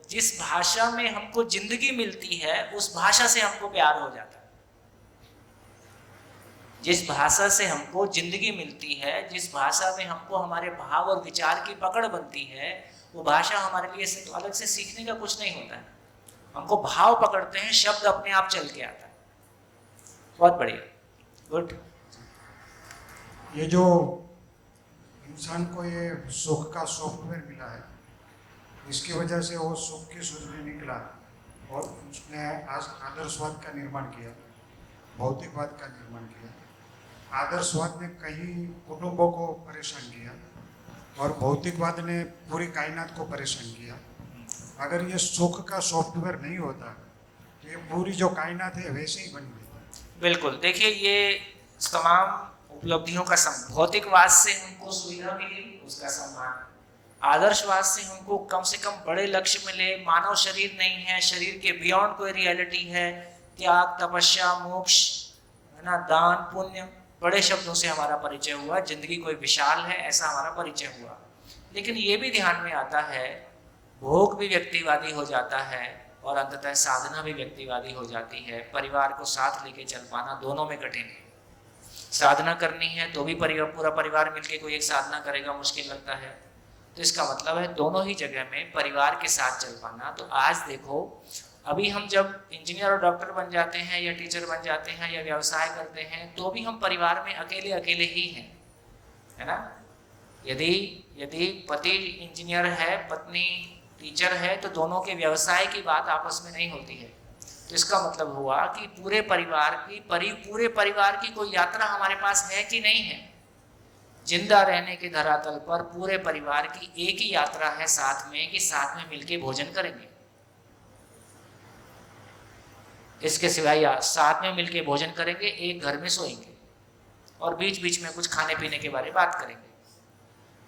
जिस भाषा में हमको जिंदगी मिलती है उस भाषा से हमको प्यार हो जाता है। जिस भाषा से हमको जिंदगी मिलती है, जिस भाषा में हमको हमारे भाव और विचार की पकड़ बनती है, वो भाषा हमारे लिए अलग से सीखने का कुछ नहीं होता है। हमको भाव पकड़ते हैं, शब्द अपने आप चल के आता है। बहुत बढ़िया, गुड। ये जो इंसान को ये सुख का सॉफ्टवेयर मिला है, इसकी वजह से वो सुख की सूझ में निकला और उसने आज आदर्शवाद का निर्माण किया, भौतिकवाद का निर्माण किया। आदर्शवाद ने कई कुटुंबों को परेशान किया और भौतिकवाद ने पूरी कायनात को परेशान किया। अगर ये सुख का सॉफ्टवेयर नहीं होता तो ये पूरी जो कायनात है वैसे ही बन गई। बिल्कुल। देखिए ये तमाम उपलब्धियों का भौतिकवाद से हमको सुविधा मिली, उसका सम्मान। आदर्शवाद से हमको कम से कम बड़े लक्ष्य मिले। मानव शरीर नहीं है, शरीर के बियॉन्ड कोई रियलिटी है। त्याग, तपस्या, मोक्ष, है ना, दान, पुण्य, बड़े शब्दों से हमारा परिचय हुआ। जिंदगी कोई विशाल है ऐसा हमारा परिचय हुआ। लेकिन ये भी ध्यान में आता है, भोग भी व्यक्तिवादी हो जाता है और अंततः साधना भी व्यक्तिवादी हो जाती है। परिवार को साथ लेके चल पाना दोनों में कठिन है। साधना करनी है तो भी पूरा परिवार मिलके कोई एक साधना करेगा, मुश्किल लगता है। तो इसका मतलब है दोनों ही जगह में परिवार के साथ चल पाना। तो आज देखो, अभी हम जब इंजीनियर और डॉक्टर बन जाते हैं या टीचर बन जाते हैं या व्यवसाय करते हैं तो भी हम परिवार में अकेले अकेले ही हैं, है ना। यदि पति इंजीनियर है, पत्नी टीचर है, तो दोनों के व्यवसाय की बात आपस में नहीं होती है। तो इसका मतलब हुआ कि पूरे परिवार की कोई यात्रा हमारे पास है कि नहीं है। जिंदा रहने के धरातल पर पूरे परिवार की एक ही यात्रा है साथ में, कि साथ में मिलके भोजन करेंगे। इसके सिवाय साथ में मिलके भोजन करेंगे, एक घर में सोएंगे और बीच बीच में कुछ खाने पीने के बारे में बात करेंगे।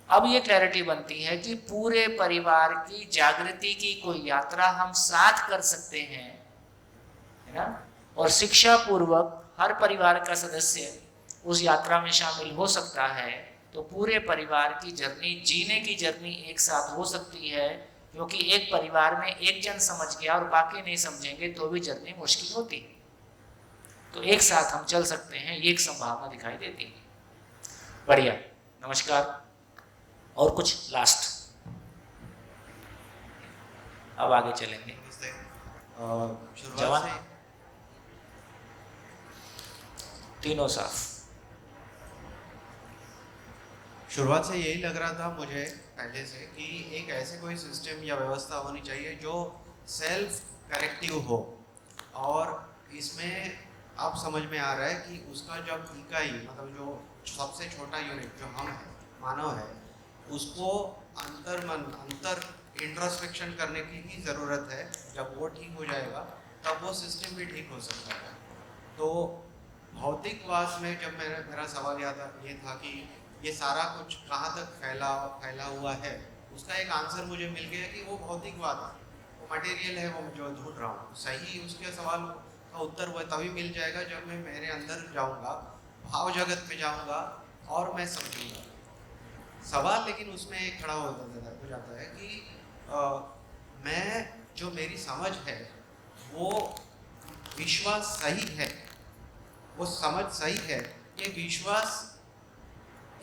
अब ये क्लैरिटी बनती है कि पूरे परिवार की जागृति की कोई यात्रा हम साथ कर सकते हैं, है ना। और शिक्षा पूर्वक हर परिवार का सदस्य उस यात्रा में शामिल हो सकता है। तो पूरे परिवार की जर्नी, जीने की जर्नी एक साथ हो सकती है, क्योंकि एक परिवार में एक जन समझ गया और बाकी नहीं समझेंगे तो भी जर्नी मुश्किल होती है। तो एक साथ हम चल सकते हैं, ये एक संभावना दिखाई देती है। बढ़िया, नमस्कार। और कुछ लास्ट, अब आगे चलेंगे। जवान तीनों साफ। शुरुआत से यही लग रहा था मुझे पहले से कि एक ऐसे कोई सिस्टम या व्यवस्था होनी चाहिए जो सेल्फ करेक्टिव हो, और इसमें अब समझ में आ रहा है कि उसका जब इकाई, मतलब जो सबसे छोटा यूनिट जो हम है, मानव है, उसको अंतर इंट्रोस्पेक्शन करने की भी ज़रूरत है। जब वो ठीक हो जाएगा तब वो सिस्टम भी ठीक हो सकता है। तो भौतिकवाद में जब मेरा सवाल ये था कि ये सारा कुछ कहाँ तक फैला हुआ है, उसका एक आंसर मुझे मिल गया कि वो भौतिकवाद है, वो मटेरियल है, वो जो ढूंढ रहा हूँ। सही उसके सवाल का उत्तर वो तभी मिल जाएगा जब मैं मेरे अंदर जाऊँगा, भाव जगत में जाऊँगा और मैं समझूंगा। सवाल लेकिन उसमें एक खड़ा हो जाता है कि मैं जो मेरी समझ है वो विश्वास सही है, वो समझ सही है, ये विश्वास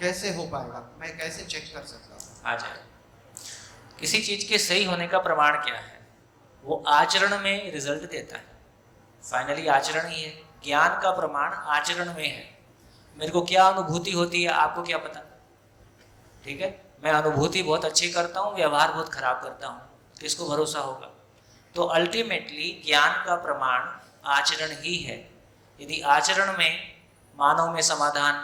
कैसे हो पाएगा, मैं कैसे चेक कर सकता हूँ? आ जाए किसी चीज के सही होने का प्रमाण क्या है? वो आचरण में रिजल्ट देता है। फाइनली आचरण ही है। ज्ञान का प्रमाण आचरण में है। मेरे को क्या अनुभूति होती है आपको क्या पता? ठीक है, मैं अनुभूति बहुत अच्छी करता हूँ, व्यवहार बहुत खराब करता हूँ, किसको भरोसा होगा? तो अल्टीमेटली ज्ञान का प्रमाण आचरण ही है। यदि आचरण में मानव में समाधान,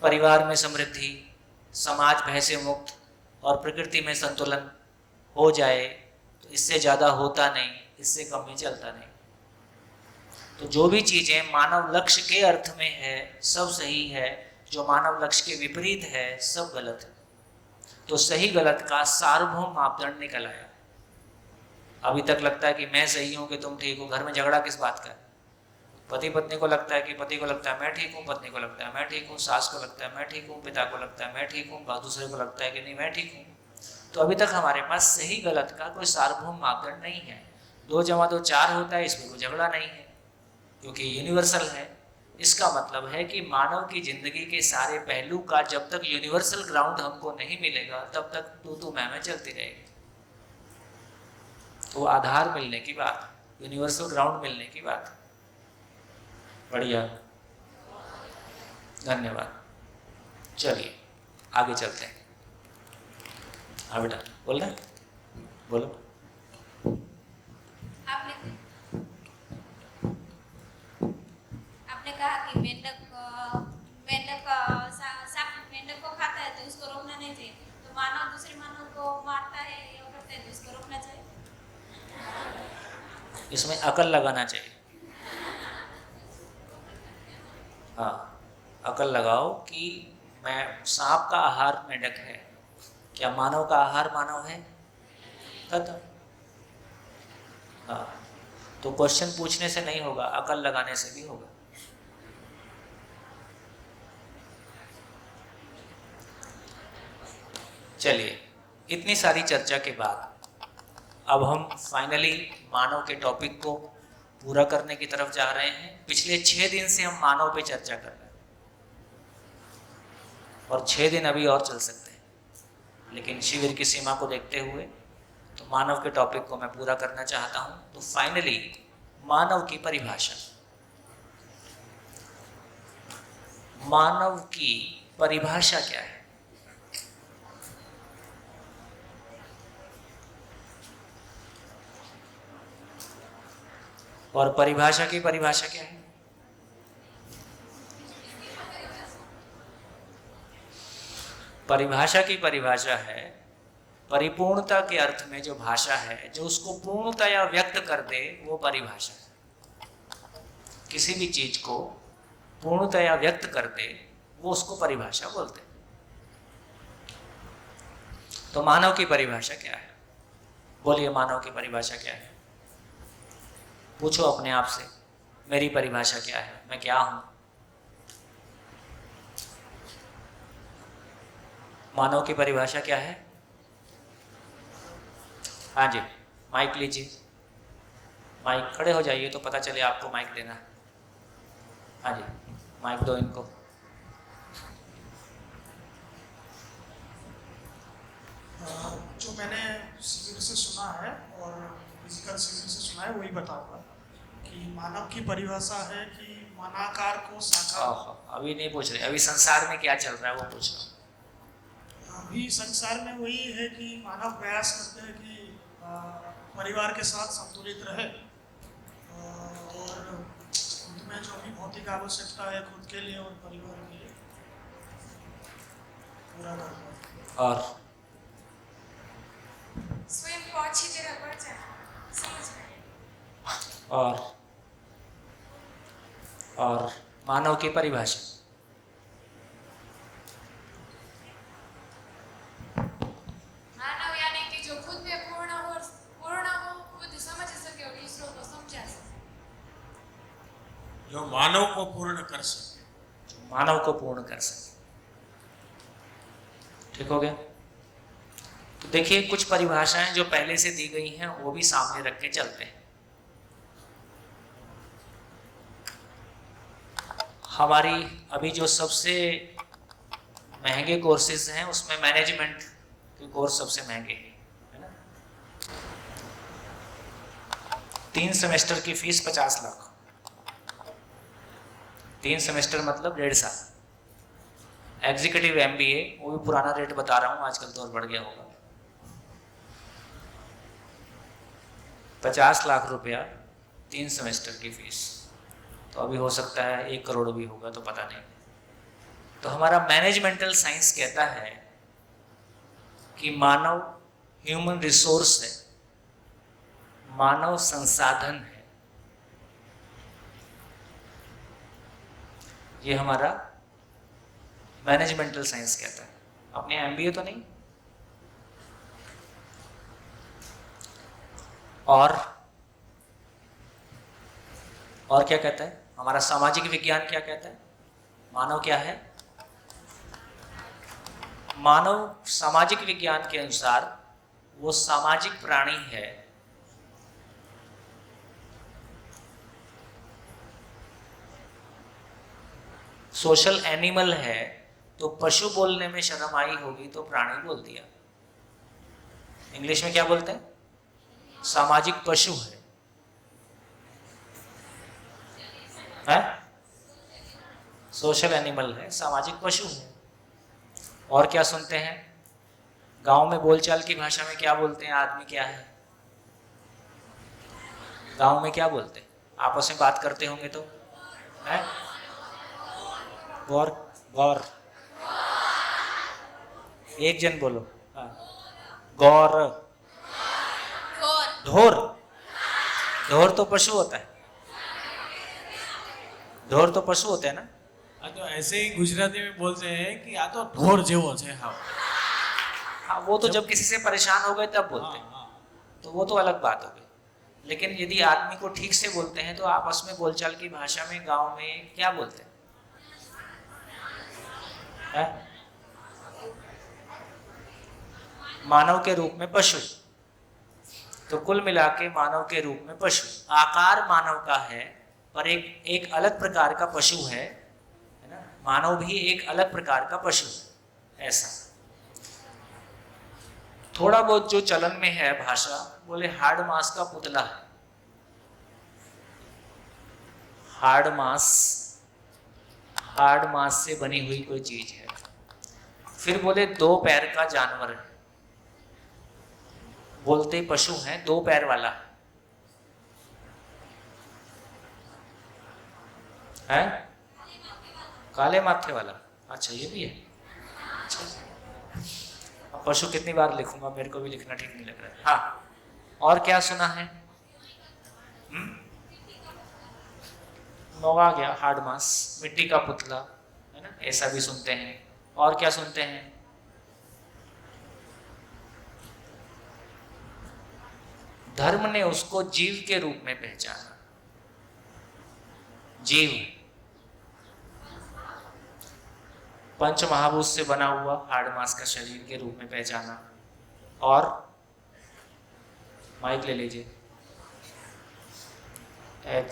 परिवार में समृद्धि, समाज भय से मुक्त और प्रकृति में संतुलन हो जाए तो इससे ज़्यादा होता नहीं, इससे कम ही चलता नहीं। तो जो भी चीज़ें मानव लक्ष्य के अर्थ में है सब सही है, जो मानव लक्ष्य के विपरीत है सब गलत है। तो सही गलत का सार्वभौम मापदंड निकल आया। अभी तक लगता है कि मैं सही हूँ कि तुम ठीक हो। घर में झगड़ा किस बात का है? पति पत्नी को लगता है कि पति को लगता है मैं ठीक हूँ, पत्नी को लगता है मैं ठीक हूँ, सास को लगता है मैं ठीक हूँ, पिता को लगता है मैं ठीक हूँ, दूसरे को लगता है कि नहीं मैं ठीक हूँ। तो अभी तक हमारे पास सही गलत का कोई सार्वभौम मापदंड नहीं है। 2 + 2 4 होता है, इसमें कोई झगड़ा नहीं है क्योंकि यूनिवर्सल है। इसका मतलब है कि मानव की जिंदगी के सारे पहलू का जब तक यूनिवर्सल ग्राउंड हमको नहीं मिलेगा तब तक तू मैं चलती रहेगी। तो आधार मिलने की बात, यूनिवर्सल ग्राउंड मिलने की बात। बढ़िया, धन्यवाद। चलिए आगे चलते हैं। हाँ बेटा बोल रहे, बोलो। आपने कहा कि मेंढक मेंढक को खाता है तो उसको रोकना नहीं चाहिए, तो मानव दूसरे मानव को मारता है या करता है तो उसको रोकना चाहिए। इसमें अकल लगाना चाहिए। हाँ, अकल लगाओ कि मैं सांप का आहार मेंढक है, क्या मानव का आहार मानव है? खत्म। हाँ, तो क्वेश्चन पूछने से नहीं होगा, अकल लगाने से भी होगा। चलिए, इतनी सारी चर्चा के बाद अब हम फाइनली मानव के टॉपिक को पूरा करने की तरफ जा रहे हैं। पिछले 6 दिन से हम मानव पे चर्चा कर रहे हैं और 6 दिन अभी और चल सकते हैं, लेकिन शिविर की सीमा को देखते हुए तो मानव के टॉपिक को मैं पूरा करना चाहता हूं। तो फाइनली मानव की परिभाषा, मानव की परिभाषा क्या है? और परिभाषा की परिभाषा क्या है? परिभाषा की परिभाषा है परिपूर्णता के अर्थ में जो भाषा है, जो उसको पूर्णतया व्यक्त कर दे, वो परिभाषा है। किसी भी चीज को पूर्णतया व्यक्त कर दे वो उसको परिभाषा बोलते हैं। तो मानव की परिभाषा क्या है? बोलिए, मानव की परिभाषा क्या है? पूछो अपने आप से, मेरी परिभाषा क्या है, मैं क्या हूं? मानव की परिभाषा क्या है? हाँ जी, माइक लीजिए। माइक, खड़े हो जाइए तो पता चले आपको माइक देना है। हाँ जी, माइक दो इनको। जो मैंने शिविर से सुना है और फिजिकल शिविर से सुना है वही बताऊंगा कि मानव की परिभाषा है कि मानाकार को साकार। अभी नहीं पूछ रहे, अभी संसार में क्या चल रहा है वो पूछ रहा हूँ। अभी संसार में वही है कि मानव प्रयास करते हैं कि परिवार के साथ संतुलित रहे और खुद में जो भी भौतिक आवश्यकता है खुद के लिए और परिवार के लिए पूरा कर पाए। और स्वयं को अच्छी तरह पहचान समझ में। और मानव की परिभाषा। मानव यानी कि जो खुद में पूर्ण हो, खुद समझ सके और दूसरों को समझा सके। जो मानव को पूर्ण कर सके। मानव को पूर्ण कर सके। ठीक हो गया। तो देखिए कुछ परिभाषाएं जो पहले से दी गई हैं वो भी सामने रख के चलते हैं। हमारी अभी जो सबसे महंगे कोर्सेज हैं उसमें मैनेजमेंट के कोर्स सबसे महंगे हैं, है ना। 3 सेमेस्टर की फीस 50 लाख। 3 सेमेस्टर मतलब 1.5 साल। एग्जीक्यूटिव MBA, वो भी पुराना रेट बता रहा हूँ, आजकल तो और बढ़ गया होगा। 50 लाख रुपया 3 सेमेस्टर की फीस। तो अभी हो सकता है 1 करोड़ भी होगा, तो पता नहीं। तो हमारा मैनेजमेंटल साइंस कहता है कि मानव ह्यूमन रिसोर्स है, मानव संसाधन है। ये हमारा मैनेजमेंटल साइंस कहता है। अपने MBA तो नहीं। और क्या कहता है हमारा सामाजिक विज्ञान? क्या कहता है? मानव क्या है? मानव सामाजिक विज्ञान के अनुसार वो सामाजिक प्राणी है। सोशल एनिमल है। तो पशु बोलने में शर्म आई होगी तो प्राणी बोल दिया। इंग्लिश में क्या बोलते हैं? सामाजिक पशु है? सोशल एनिमल है, सामाजिक पशु है। और क्या सुनते हैं? गांव में बोलचाल की भाषा में क्या बोलते हैं? आदमी क्या है? गांव में क्या बोलते हैं? आपस में बात करते होंगे तो है? गौर गौर एक जन बोलो। हाँ। गौर। ढोर। ढोर तो पशु होता है। ढोर तो पशु होते हैं ना। हाँ, तो ऐसे ही गुजराती में बोलते हैं कि आ तो ढोर जेवो छे। हाँ, वो तो जब किसी से परेशान हो गए तब बोलते हैं। तो वो तो अलग बात हो गई। लेकिन यदि आदमी को ठीक से बोलते हैं तो आपस में बोलचाल की भाषा में गांव में क्या बोलते हैं? मानव के रूप में पशु। तो कुल मिला के मानव के रूप में पशु। आकार मानव का है पर एक अलग प्रकार का पशु है ना। मानव भी एक अलग प्रकार का पशु है। ऐसा थोड़ा बहुत जो चलन में है भाषा, बोले हार्ड मास का पुतला है। हार्ड मास से बनी हुई कोई चीज है। फिर बोले 2 पैर का जानवर है। बोलते पशु हैं, 2 पैर वाला है। काले माथे वाला। अच्छा ये भी है। अच्छा। अब पशु कितनी बार लिखूंगा, मेरे को भी लिखना ठीक नहीं लग रहा है। हाँ, और क्या सुना है? नौवा गया हार्ड मास, मिट्टी का पुतला, है ना, ऐसा भी सुनते हैं। और क्या सुनते हैं? धर्म ने उसको जीव के रूप में पहचाना। जीव पंच महाभूत से बना हुआ हार्ड मास का शरीर के रूप में पहचाना। और माइक ले लीजिए।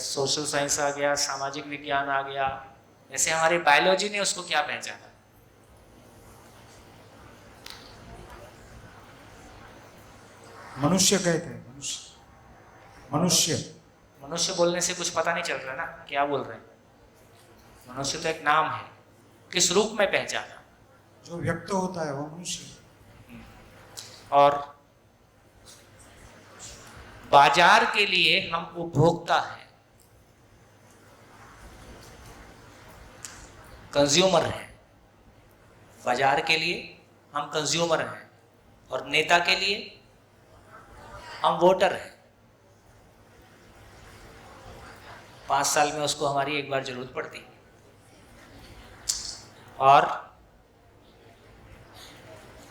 सोशल साइंस आ गया, सामाजिक विज्ञान आ गया। जैसे हमारी बायोलॉजी ने उसको क्या पहचाना? मनुष्य कहते हैं। मनुष्य मनुष्य बोलने से कुछ पता नहीं चल रहा ना, क्या बोल रहे हैं? मनुष्य तो एक नाम है। किस रूप में पहचाना? जो व्यक्त होता है वो मनुष्य। और बाजार के लिए हम उपभोक्ता हैं, कंज्यूमर हैं। बाजार के लिए हम कंज्यूमर हैं और नेता के लिए हम वोटर हैं। 5 साल में उसको हमारी एक बार जरूरत पड़ती और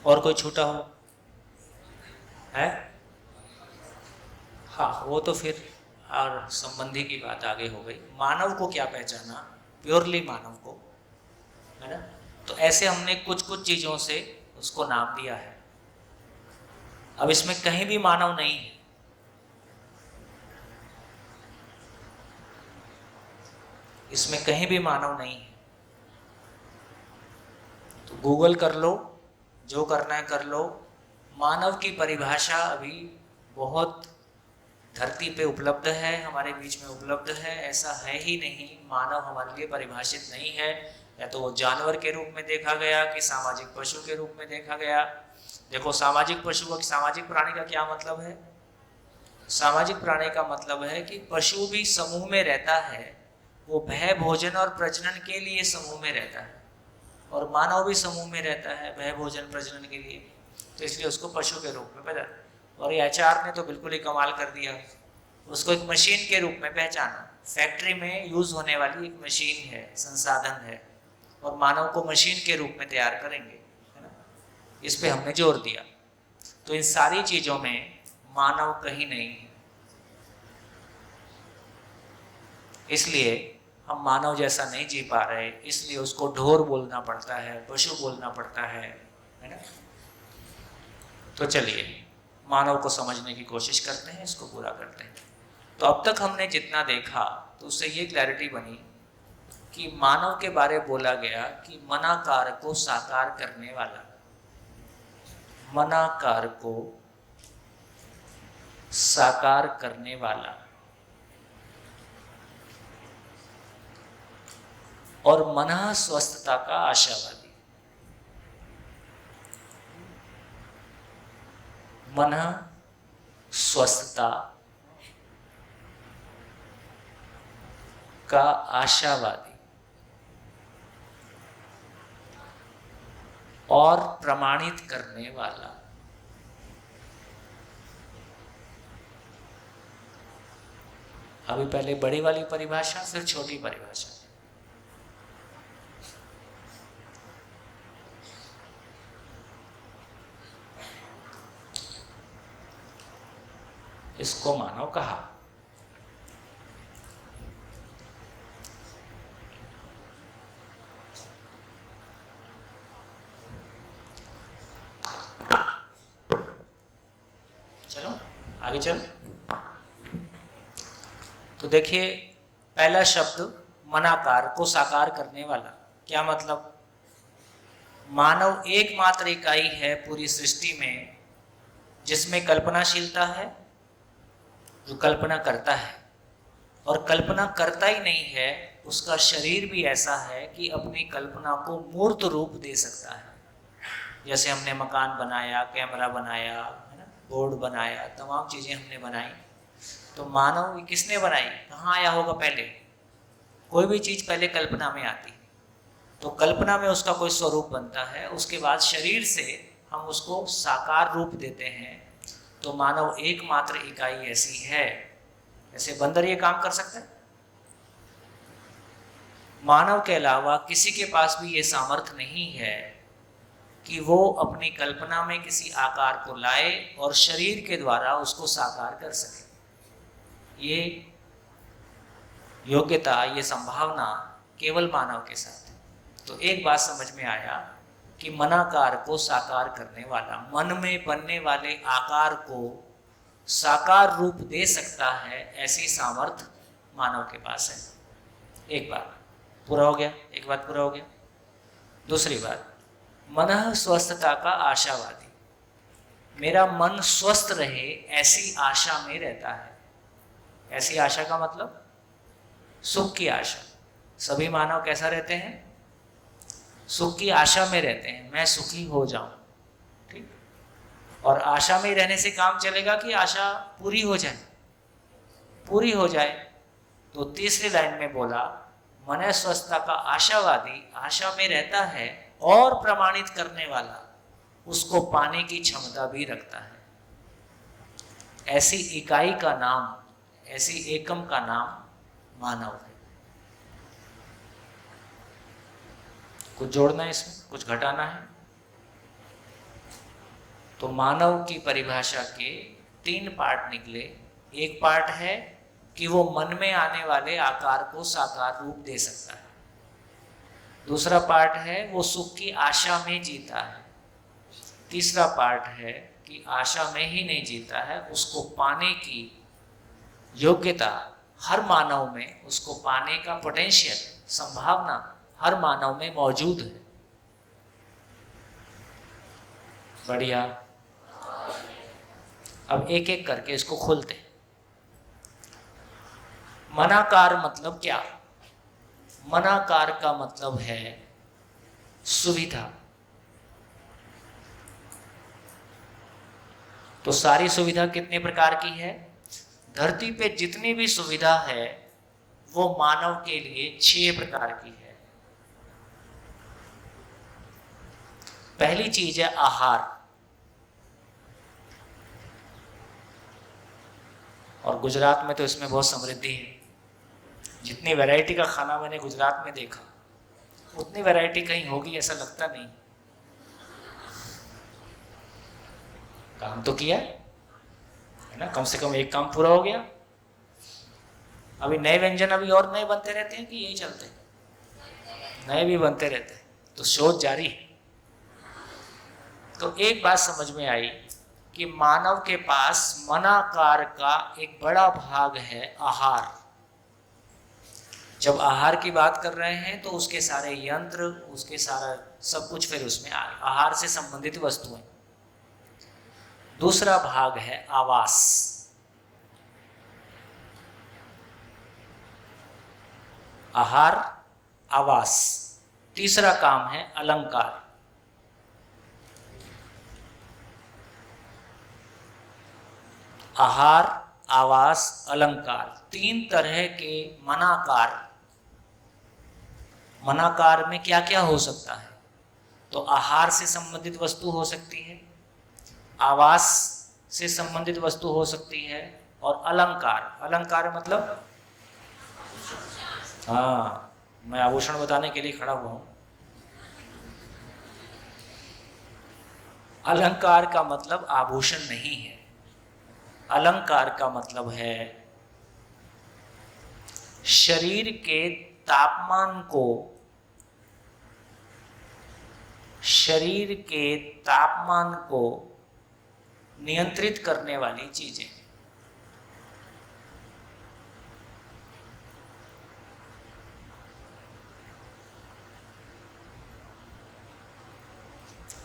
कोई छूटा हो है? हाँ, वो तो फिर और संबंधी की बात आगे हो गई। मानव को क्या पहचाना, प्योरली मानव को, है ना? तो ऐसे हमने कुछ कुछ चीज़ों से उसको नाम दिया है। अब इसमें कहीं भी मानव नहीं है, इसमें कहीं भी मानव नहीं है। तो गूगल कर लो, जो करना है कर लो। मानव की परिभाषा अभी बहुत धरती पे उपलब्ध है, हमारे बीच में उपलब्ध है। ऐसा है ही नहीं, मानव हमारे लिए परिभाषित नहीं है। या तो वो जानवर के रूप में देखा गया कि सामाजिक पशु के रूप में देखा गया। देखो, सामाजिक पशु और सामाजिक प्राणी का क्या मतलब है? सामाजिक प्राणी का मतलब है कि पशु भी समूह में रहता है, वो भय भोजन और प्रजनन के लिए समूह में रहता है, और मानव भी समूह में रहता है भय भोजन प्रजनन के लिए, तो इसलिए उसको पशु के रूप में पहचाना। और ये HR ने तो बिल्कुल ही कमाल कर दिया, उसको एक मशीन के रूप में पहचाना। फैक्ट्री में यूज होने वाली एक मशीन है, संसाधन है, और मानव को मशीन के रूप में तैयार करेंगे, है ना? इस पे हमने जोर दिया। तो इन सारी चीजों में मानव कहीं नहीं है, इसलिए हम मानव जैसा नहीं जी पा रहे, इसलिए उसको ढोर बोलना पड़ता है, पशु बोलना पड़ता है ना? तो चलिए मानव को समझने की कोशिश करते हैं, इसको पूरा करते हैं। तो अब तक हमने जितना देखा तो उससे ये क्लैरिटी बनी कि मानव के बारे बोला गया कि मनाकार को साकार करने वाला, मनाकार को साकार करने वाला, और मनः स्वस्थता का आशावादी। मनः स्वस्थता का आशावादी और प्रमाणित करने वाला। अभी पहले बड़ी वाली परिभाषा, फिर छोटी परिभाषा। इसको मानव कहा। चलो आगे चलो। तो देखिए, पहला शब्द मनाकार को साकार करने वाला, क्या मतलब? मानव एकमात्र इकाई है पूरी सृष्टि में जिसमें कल्पनाशीलता है, जो कल्पना करता है, और कल्पना करता ही नहीं है, उसका शरीर भी ऐसा है कि अपनी कल्पना को मूर्त रूप दे सकता है। जैसे हमने मकान बनाया, कैमरा बनाया, है ना, बोर्ड बनाया, तमाम चीज़ें हमने बनाई। तो मानव किसने बनाई? कहाँ आया होगा पहले? कोई भी चीज़ पहले कल्पना में आती है, तो कल्पना में उसका कोई स्वरूप बनता है, उसके बाद शरीर से हम उसको साकार रूप देते हैं। तो मानव एकमात्र इकाई ऐसी है। ऐसे बंदर ये काम कर सकते हैं? मानव के अलावा किसी के पास भी ये सामर्थ्य नहीं है कि वो अपनी कल्पना में किसी आकार को लाए और शरीर के द्वारा उसको साकार कर सके। ये योग्यता, ये संभावना केवल मानव के साथ है। तो एक बात समझ में आया कि मनाकार को साकार करने वाला, मन में बनने वाले आकार को साकार रूप दे सकता है, ऐसी सामर्थ्य मानव के पास है। एक बात पूरा हो गया, एक बात पूरा हो गया। दूसरी बात, मनः स्वस्थता का आशावादी, मेरा मन स्वस्थ रहे ऐसी आशा में रहता है। ऐसी आशा का मतलब सुख की आशा। सभी मानव कैसा रहते हैं? सुख की आशा में रहते हैं, मैं सुखी हो जाऊं। ठीक, और आशा में रहने से काम चलेगा कि आशा पूरी हो जाए? पूरी हो जाए। तो तीसरी लाइन में बोला, मनः स्वस्थता का आशावादी आशा में रहता है और प्रमाणित करने वाला उसको पाने की क्षमता भी रखता है। ऐसी इकाई का नाम, ऐसी एकम का नाम मानव है। कुछ जोड़ना है इसमें, कुछ घटाना है? तो मानव की परिभाषा के 3 पार्ट निकले। एक पार्ट है कि वो मन में आने वाले आकार को साकार रूप दे सकता है। दूसरा पार्ट है वो सुख की आशा में जीता है। तीसरा पार्ट है कि आशा में ही नहीं जीता है, उसको पाने की योग्यता हर मानव में, उसको पाने का पोटेंशियल, संभावना हर मानव में मौजूद है। बढ़िया। अब एक एक करके इसको खोलते हैं। मनाकार मतलब क्या? मनाकार का मतलब है सुविधा। तो सारी सुविधा कितने प्रकार की है? धरती पे जितनी भी सुविधा है वो मानव के लिए 6 प्रकार की है। पहली चीज है आहार। और गुजरात में तो इसमें बहुत समृद्धि है। जितनी वैरायटी का खाना मैंने गुजरात में देखा, उतनी वैरायटी कहीं होगी ऐसा लगता नहीं। काम तो किया है ना, कम से कम एक काम पूरा हो गया। अभी नए व्यंजन अभी और नए बनते रहते हैं कि यही चलते हैं? नए भी बनते रहते हैं, तो शोध जारी है। तो एक बात समझ में आई कि मानव के पास मनाकार का एक बड़ा भाग है आहार। जब आहार की बात कर रहे हैं तो उसके सारे यंत्र, उसके सारा सब कुछ फिर उसमें आहार से संबंधित वस्तुएं। दूसरा भाग है आवास। आहार, आवास। तीसरा काम है अलंकार। आहार, आवास, अलंकार, 3 तरह के मनाकार। मनाकार में क्या क्या हो सकता है? तो आहार से संबंधित वस्तु हो सकती है, आवास से संबंधित वस्तु हो सकती है, और अलंकार। अलंकार मतलब, हाँ, मैं आभूषण बताने के लिए खड़ा हुआ हूं। अलंकार का मतलब आभूषण नहीं है। अलंकार का मतलब है शरीर के तापमान को, शरीर के तापमान को नियंत्रित करने वाली चीजें।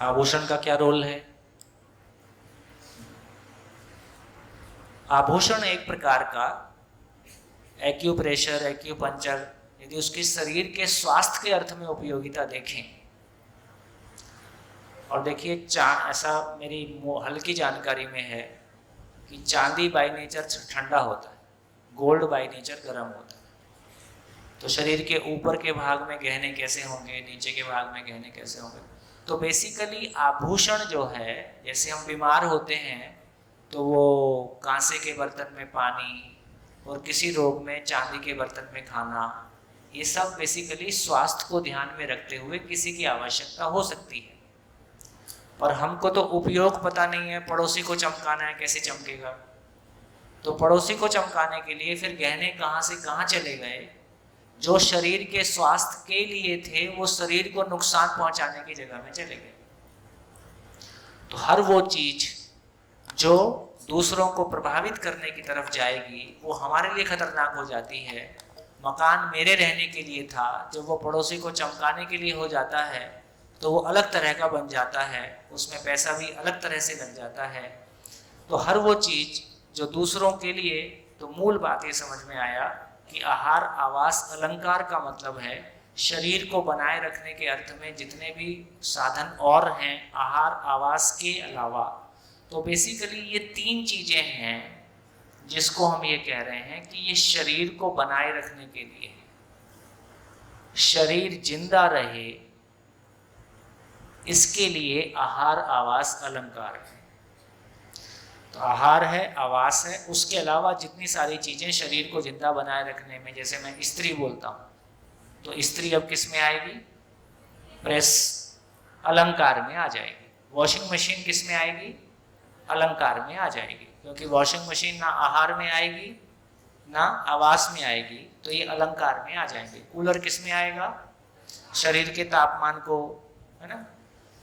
आभूषण का क्या रोल है? आभूषण एक प्रकार का एक्यूप्रेशर, एक्यूपंचर, यदि उसके शरीर के स्वास्थ्य के अर्थ में उपयोगिता देखें, और देखिए ऐसा मेरी हल्की जानकारी में है कि चांदी बाय नेचर ठंडा होता है, गोल्ड बाय नेचर गर्म होता है। तो शरीर के ऊपर के भाग में गहने कैसे होंगे, नीचे के भाग में गहने कैसे होंगे? तो बेसिकली आभूषण जो है, जैसे हम बीमार होते हैं तो वो कांसे के बर्तन में पानी, और किसी रोग में चांदी के बर्तन में खाना, ये सब बेसिकली स्वास्थ्य को ध्यान में रखते हुए किसी की आवश्यकता हो सकती है। पर हमको तो उपयोग पता नहीं है, पड़ोसी को चमकाना है, कैसे चमकेगा? तो पड़ोसी को चमकाने के लिए फिर गहने कहाँ से कहाँ चले गए? जो शरीर के स्वास्थ्य के लिए थे वो शरीर को नुकसान पहुंचाने की जगह में चले गए। तो हर वो चीज जो दूसरों को प्रभावित करने की तरफ जाएगी वो हमारे लिए खतरनाक हो जाती है। मकान मेरे रहने के लिए था, जब वो पड़ोसी को चमकाने के लिए हो जाता है तो वो अलग तरह का बन जाता है, उसमें पैसा भी अलग तरह से लग जाता है। तो हर वो चीज जो दूसरों के लिए, तो मूल बात ये समझ में आया कि आहार, आवास, अलंकार का मतलब है शरीर को बनाए रखने के अर्थ में जितने भी साधन और हैं आहार, आवास के अलावा। तो बेसिकली ये 3 चीजें हैं जिसको हम ये कह रहे हैं कि ये शरीर को बनाए रखने के लिए, शरीर जिंदा रहे इसके लिए आहार आवास अलंकार है। तो आहार है, आवास है, उसके अलावा जितनी सारी चीजें शरीर को जिंदा बनाए रखने में, जैसे मैं स्त्री बोलता हूँ तो स्त्री अब किस में आएगी? प्रेस, अलंकार में आ जाएगी। वॉशिंग मशीन किस में आएगी? अलंकार में आ जाएगी, क्योंकि वॉशिंग मशीन ना आहार में आएगी ना आवास में आएगी, तो ये अलंकार में आ जाएंगे। कूलर किस में आएगा? शरीर के तापमान को, है ना।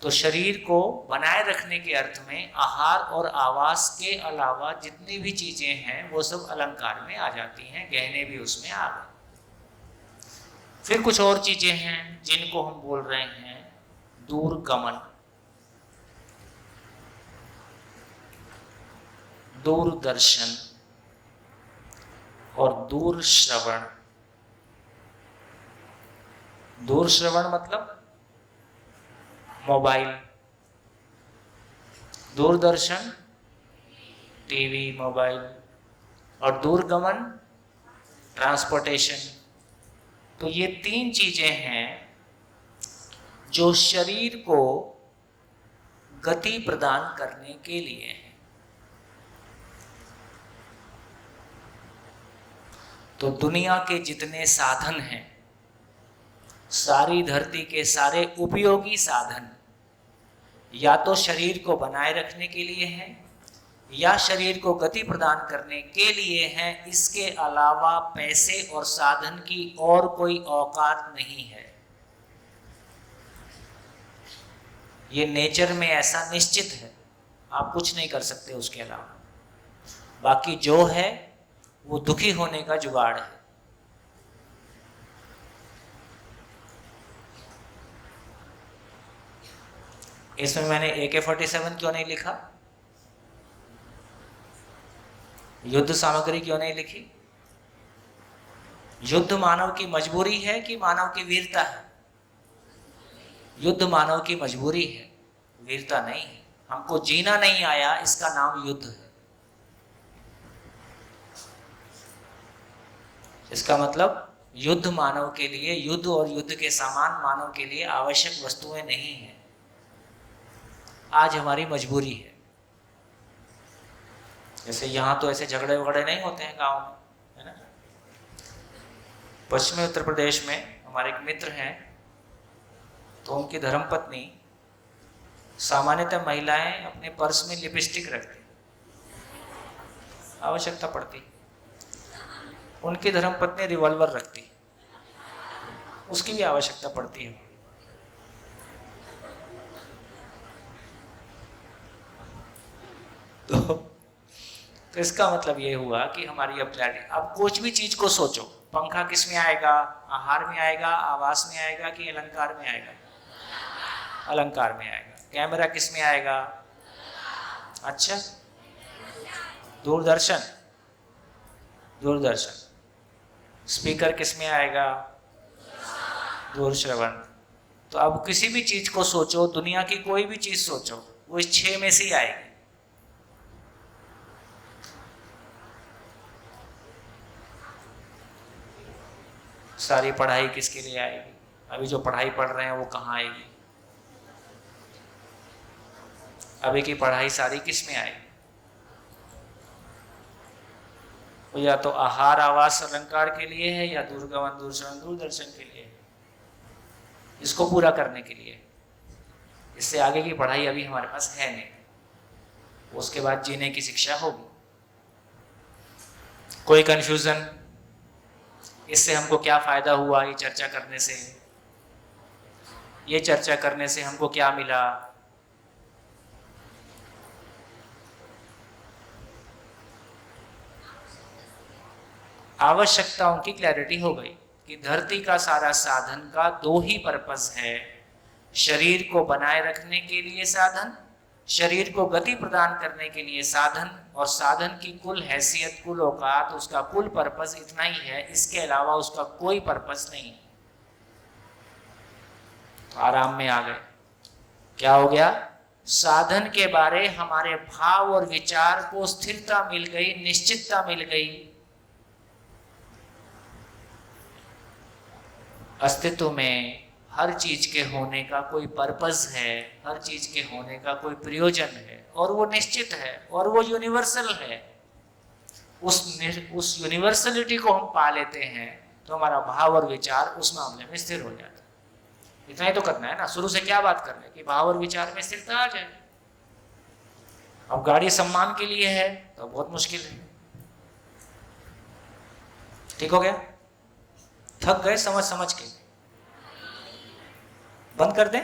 तो शरीर को बनाए रखने के अर्थ में आहार और आवास के अलावा जितनी भी चीजें हैं वो सब अलंकार में आ जाती हैं, गहने भी उसमें आ गए। फिर कुछ और चीजें हैं जिनको हम बोल रहे हैं दूरगमन, दूरदर्शन और दूर श्रवण। दूर श्रवण मतलब मोबाइल, दूरदर्शन टीवी, मोबाइल, और दूरगमन ट्रांसपोर्टेशन। तो ये तीन चीजें हैं जो शरीर को गति प्रदान करने के लिए हैं। तो दुनिया के जितने साधन हैं, सारी धरती के सारे उपयोगी साधन या तो शरीर को बनाए रखने के लिए हैं या शरीर को गति प्रदान करने के लिए हैं। इसके अलावा पैसे और साधन की और कोई औकात नहीं है। ये नेचर में ऐसा निश्चित है, आप कुछ नहीं कर सकते उसके अलावा। बाकी जो है वो दुखी होने का जुगाड़ है। इसमें मैंने AK-47 क्यों नहीं लिखा? युद्ध सामग्री क्यों नहीं लिखी? युद्ध मानव की मजबूरी है कि मानव की वीरता है? युद्ध मानव की मजबूरी है, वीरता नहीं है। हमको जीना नहीं आया, इसका नाम युद्ध है। इसका मतलब युद्ध मानव के लिए, युद्ध और युद्ध के सामान मानव के लिए आवश्यक वस्तुएं नहीं हैं। आज हमारी मजबूरी है। जैसे यहाँ तो ऐसे झगड़े वगड़े नहीं होते हैं गांव में, है ना। पश्चिमी उत्तर प्रदेश में हमारे एक मित्र हैं, तो उनकी धर्मपत्नी, सामान्यतः महिलाएं अपने पर्स में लिपस्टिक रखती, आवश्यकता पड़ती। उनकी धर्मपत्नी रिवॉल्वर रखती, उसकी भी आवश्यकता पड़ती है। तो इसका मतलब ये हुआ कि हमारी अब क्लैरिटी। अब कुछ भी चीज को सोचो, पंखा किस में आएगा? आहार में आएगा, आवास में आएगा कि अलंकार में आएगा? अलंकार में आएगा। कैमरा किस में आएगा? अच्छा, दूरदर्शन, दूरदर्शन। स्पीकर किस में आएगा? दूरश्रवण। तो अब किसी भी चीज को सोचो, दुनिया की कोई भी चीज सोचो, वो इस 6 में से ही आएगी। सारी पढ़ाई किसके लिए आएगी? अभी जो पढ़ाई पढ़ रहे हैं वो कहाँ आएगी? अभी की पढ़ाई सारी किस में आएगी? वो या तो आहार आवास अलंकार के लिए है या दूरगमन दूरश्रवण दूरदर्शन के लिए, इसको पूरा करने के लिए। इससे आगे की पढ़ाई अभी हमारे पास है नहीं, उसके बाद जीने की शिक्षा होगी। कोई कंफ्यूजन? इससे हमको क्या फायदा हुआ ये चर्चा करने से? ये चर्चा करने से हमको क्या मिला? आवश्यकताओं की क्लैरिटी हो गई कि धरती का सारा साधन का 2 ही पर्पस है। शरीर को बनाए रखने के लिए साधन, शरीर को गति प्रदान करने के लिए साधन, और साधन की कुल हैसियत, कुल औकात, उसका कुल पर्पस इतना ही है। इसके अलावा उसका कोई पर्पस नहीं है। तो आराम में आ गए। क्या हो गया? साधन के बारे हमारे भाव और विचार को स्थिरता मिल गई, निश्चितता मिल गई। अस्तित्व में हर चीज के होने का कोई पर्पस है, हर चीज के होने का कोई प्रयोजन है, और वो निश्चित है और वो यूनिवर्सल है, उस यूनिवर्सलिटी को हम पा लेते हैं तो हमारा भाव और विचार उस मामले में स्थिर हो जाता है। इतना ही तो करना है ना, शुरू से क्या बात कर रहे हैं कि भाव और विचार में स्थिरता आ जाए। अब गाड़ी सम्मान के लिए है तो बहुत मुश्किल है। ठीक हो गया? थक गए समझ समझ के? बंद कर दें?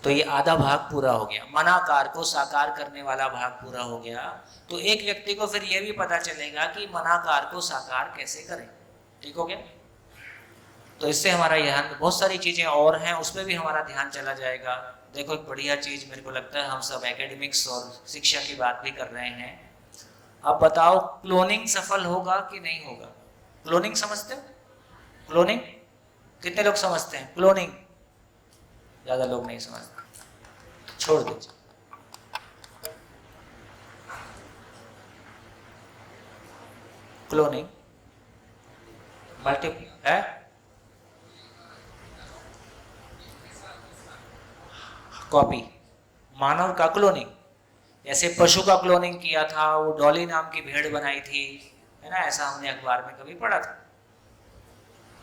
तो ये आधा भाग पूरा हो गया, मनाकार को साकार करने वाला भाग पूरा हो गया। तो एक व्यक्ति को फिर यह भी पता चलेगा कि मनाकार को साकार कैसे करें। ठीक हो गया? तो इससे हमारा ध्यान, बहुत सारी चीजें और हैं उस पर भी हमारा ध्यान चला जाएगा। देखो एक बढ़िया चीज मेरे को लगता है, हम सब एकेडमिक्स और शिक्षा की बात भी कर रहे हैं। अब बताओ क्लोनिंग सफल होगा कि नहीं होगा? क्लोनिंग समझते हो? क्लोनिंग कितने लोग समझते हैं? क्लोनिंग ज्यादा लोग नहीं समझते, छोड़ दीजिए। क्लोनिंग मल्टीपल है, कॉपी, मानव का क्लोनिंग। जैसे पशु का क्लोनिंग किया था, वो डॉली नाम की भेड़ बनाई थी, है ना, ऐसा हमने अखबार में कभी पढ़ा था।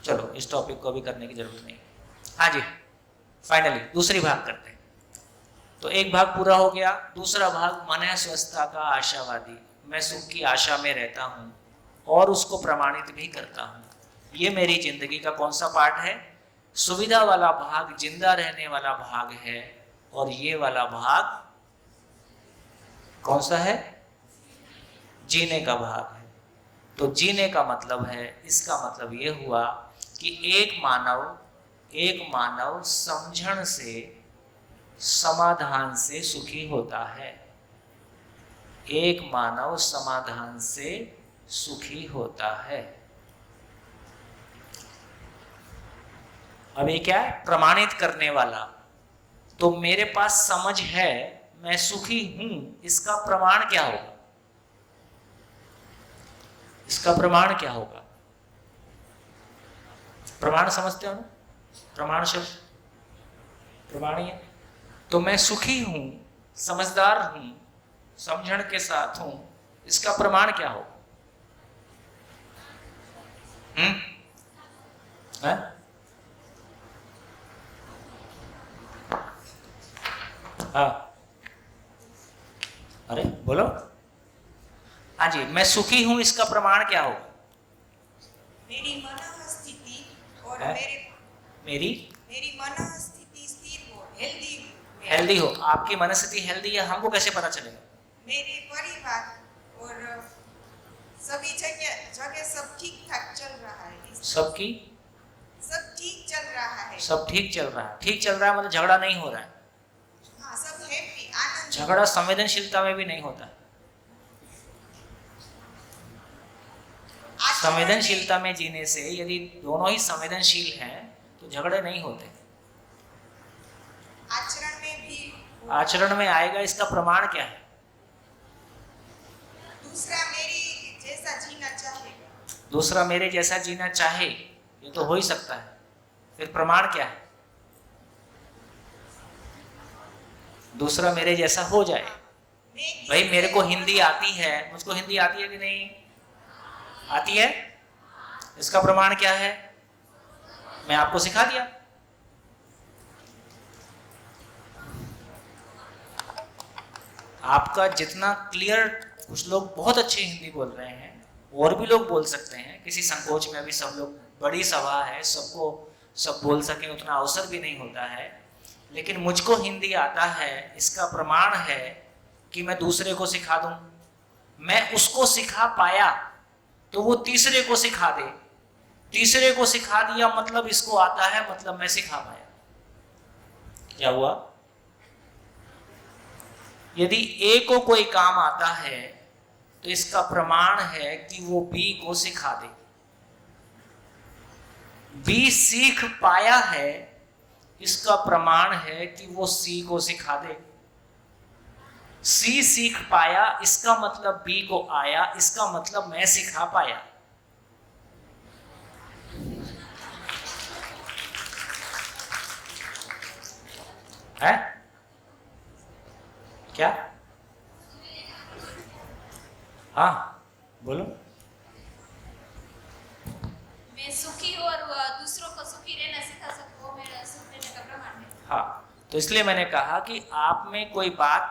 चलो इस टॉपिक को भी करने की जरूरत नहीं। हाँ जी, फाइनली दूसरी भाग करते हैं। तो एक भाग पूरा हो गया। दूसरा भाग मन स्वस्थता का आशावादी, मैं सुख की आशा में रहता हूँ और उसको प्रमाणित भी करता हूँ। ये मेरी जिंदगी का कौन सा पार्ट है? सुविधा वाला भाग, जिंदा रहने वाला भाग है, और ये वाला भाग कौन सा है? जीने का भाग है। तो जीने का मतलब है, इसका मतलब ये हुआ कि एक मानव समझण से, समाधान से सुखी होता है। एक मानव समाधान से सुखी होता है। अब ये क्या है? प्रमाणित करने वाला। तो मेरे पास समझ है, मैं सुखी हूं, इसका प्रमाण क्या होगा? इसका प्रमाण क्या होगा? प्रमाण समझते हो ना? प्रमाण शब्द प्रमाण ही है। तो मैं सुखी हूं, समझदार हूं, समझण के साथ हूं, इसका प्रमाण क्या होगा? हाँ, अरे बोलो। हाँ जी, मैं सुखी हूं, इसका प्रमाण क्या होगा? मेरी मन स्थिति और मेरी मन स्थिति स्थिर हो, हेल्दी हो। आपकी मनस्थिति हेल्दी है, हमको कैसे पता चलेगा? मेरे परिवार और सभी जगह सब ठीक ठाक चल रहा है। सब ठीक चल रहा है। सब ठीक चल रहा है। ठीक चल रहा है मतलब झगड़ा नहीं हो रहा है। हाँ, सब हैप्पी, आनंद। झगड़ा संवेदनशीलता में भी नहीं होता है। संवेदनशीलता में जीने से, यदि दोनों ही संवेदनशील हैं तो झगड़े नहीं होते। आचरण में आएगा, इसका प्रमाण क्या है? दूसरा मेरे जैसा जीना चाहे, ये तो हो ही सकता है। फिर प्रमाण क्या है? दूसरा मेरे जैसा हो जाए। भाई मेरे को हिंदी आती है, मुझको हिंदी आती है कि नहीं आती है? इसका प्रमाण क्या है? मैं आपको सिखा दिया। आपका जितना क्लियर, कुछ लोग बहुत अच्छी हिंदी बोल रहे हैं, और भी लोग बोल सकते हैं, किसी संकोच में अभी सब लोग, बड़ी सभा है, सबको सब बोल सके उतना अवसर भी नहीं होता है। लेकिन मुझको हिंदी आता है, इसका प्रमाण है कि मैं दूसरे को सिखा दूं। मैं उसको सिखा पाया तो वो तीसरे को सिखा दे, तीसरे को सिखा दिया मतलब इसको आता है, मतलब मैं सिखा पाया। क्या हुआ? यदि ए को कोई काम आता है तो इसका प्रमाण है कि वो बी को सिखा दे। बी सीख पाया है, इसका प्रमाण है कि वो सी को सिखा दे। सी सीख पाया, इसका मतलब बी को आया, इसका मतलब मैं सिखा पाया। है क्या? हाँ बोलो। मैं सुखी और दूसरों को सुखी रहना सिखा सकूं, वो मेरा सुख रहने का प्रमाण है। हाँ, तो इसलिए मैंने कहा कि आप में कोई बात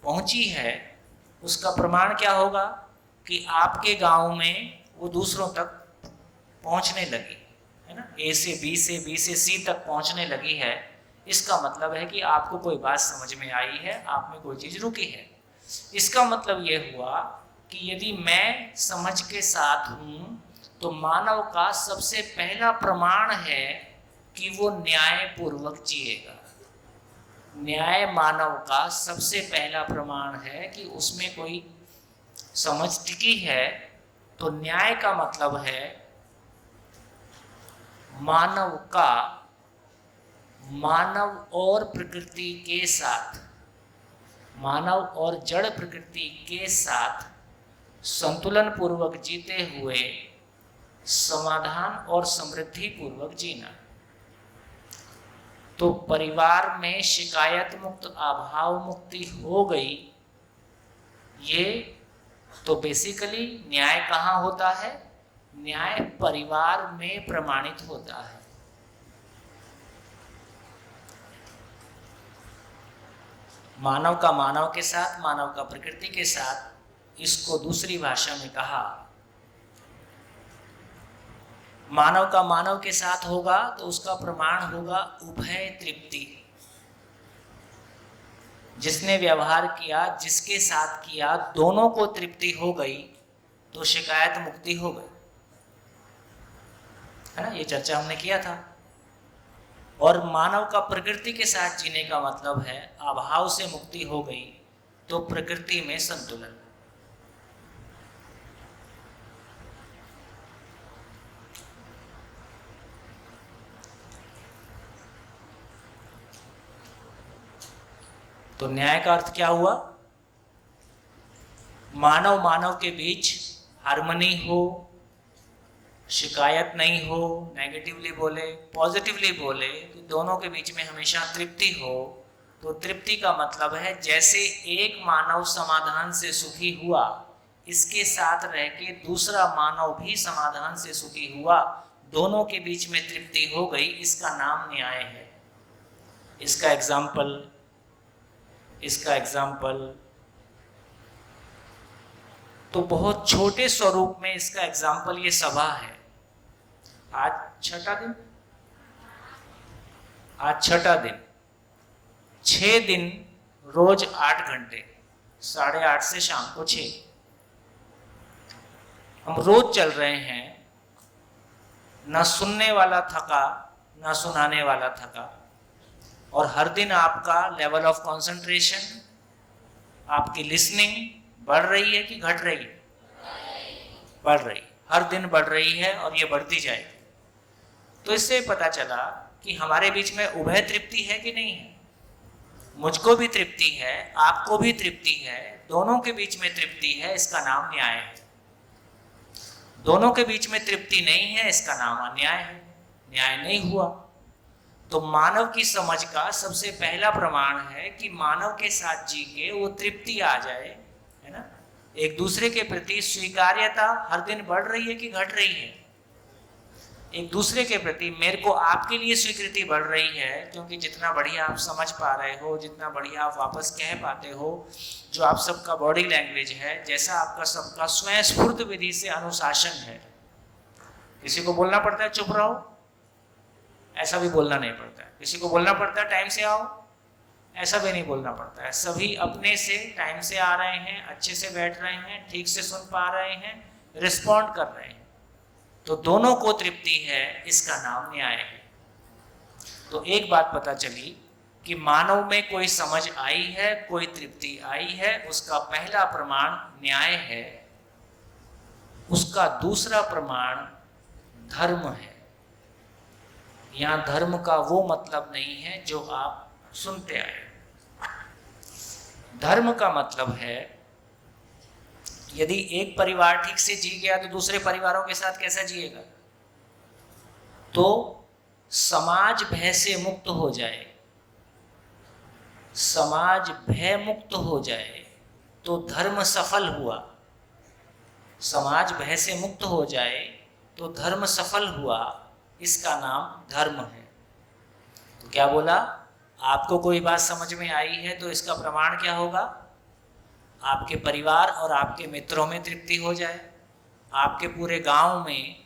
पहुंची है, उसका प्रमाण क्या होगा कि आपके गांव में वो दूसरों तक पहुंचने लगी है ना, ए से बी से बी से सी तक पहुंचने लगी है। इसका मतलब है कि आपको कोई बात समझ में आई है, आप में कोई चीज रुकी है। इसका मतलब ये हुआ कि यदि मैं समझ के साथ हूं तो मानव का सबसे पहला प्रमाण है कि वो न्याय पूर्वक जिएगा। न्याय मानव का सबसे पहला प्रमाण है कि उसमें कोई समझ टिकी है। तो न्याय का मतलब है मानव और प्रकृति के साथ, मानव और जड़ प्रकृति के साथ संतुलन पूर्वक जीते हुए समाधान और समृद्धि पूर्वक जीना। तो परिवार में शिकायत मुक्त, अभाव मुक्ति हो गई। ये तो बेसिकली न्याय कहाँ होता है? न्याय परिवार में प्रमाणित होता है। मानव का मानव के साथ, मानव का प्रकृति के साथ। इसको दूसरी भाषा में कहा, मानव का मानव के साथ होगा तो उसका प्रमाण होगा उभय तृप्ति। जिसने व्यवहार किया, जिसके साथ किया, दोनों को तृप्ति हो गई तो शिकायत मुक्ति हो गई, है ना। ये चर्चा हमने किया था। और मानव का प्रकृति के साथ जीने का मतलब है अभाव से मुक्ति हो गई तो प्रकृति में संतुलन। तो न्याय का अर्थ क्या हुआ? मानव मानव के बीच हार्मनी हो, शिकायत नहीं हो, नेगेटिवली बोले पॉजिटिवली बोले, तो दोनों के बीच में हमेशा तृप्ति हो। तो तृप्ति का मतलब है जैसे एक मानव समाधान से सुखी हुआ, इसके साथ रह के दूसरा मानव भी समाधान से सुखी हुआ, दोनों के बीच में तृप्ति हो गई, इसका नाम न्याय है। इसका एग्जाम्पल तो बहुत छोटे स्वरूप में इसका एग्जाम्पल ये सभा है। आज छठा दिन 6 दिन रोज 8 घंटे, 8:30 से शाम को 6 हम रोज चल रहे हैं। ना सुनने वाला थका, ना सुनाने वाला थका। और हर दिन आपका लेवल ऑफ कंसंट्रेशन, आपकी लिसनिंग बढ़ रही है कि घट रही है? बढ़ रही, हर दिन बढ़ रही है और ये बढ़ती जाएगी। तो इससे पता चला कि हमारे बीच में उभय तृप्ति है कि नहीं है। मुझको भी तृप्ति है, आपको भी तृप्ति है, दोनों के बीच में तृप्ति है, इसका नाम न्याय है। दोनों के बीच में तृप्ति नहीं है, इसका नाम अन्याय है, न्याय नहीं हुआ। तो मानव की समझ का सबसे पहला प्रमाण है कि मानव के साथ जी के वो तृप्ति आ जाए, है ना। एक दूसरे के प्रति स्वीकार्यता हर दिन बढ़ रही है कि घट रही है? एक दूसरे के प्रति मेरे को आपके लिए स्वीकृति बढ़ रही है, क्योंकि जितना बढ़िया आप समझ पा रहे हो, जितना बढ़िया आप वापस कह पाते हो, जो आप सबका बॉडी लैंग्वेज है, जैसा आपका सबका स्वयं स्फूर्त विधि से अनुशासन है। किसी को बोलना पड़ता है चुप रहो, ऐसा भी बोलना नहीं पड़ता है। किसी को बोलना पड़ता है टाइम से आओ, ऐसा भी नहीं बोलना पड़ता है। सभी अपने से टाइम से आ रहे हैं, अच्छे से बैठ रहे हैं, ठीक से सुन पा रहे हैं, रिस्पॉन्ड कर रहे हैं, तो दोनों को तृप्ति है, इसका नाम न्याय है। तो एक बात पता चली कि मानव में कोई समझ आई है, कोई तृप्ति आई है, उसका पहला प्रमाण न्याय है। उसका दूसरा प्रमाण धर्म है। यहाँ धर्म का वो मतलब नहीं है जो आप सुनते आए। धर्म का मतलब है यदि एक परिवार ठीक से जी गया तो दूसरे परिवारों के साथ कैसा जिएगा? तो समाज भय से मुक्त हो जाए, समाज भय मुक्त हो जाए तो धर्म सफल हुआ। समाज भय से मुक्त हो जाए तो धर्म सफल हुआ, इसका नाम धर्म है। तो क्या बोला? आपको कोई बात समझ में आई है तो इसका प्रमाण क्या होगा? आपके परिवार और आपके मित्रों में तृप्ति हो जाए, आपके पूरे गांव में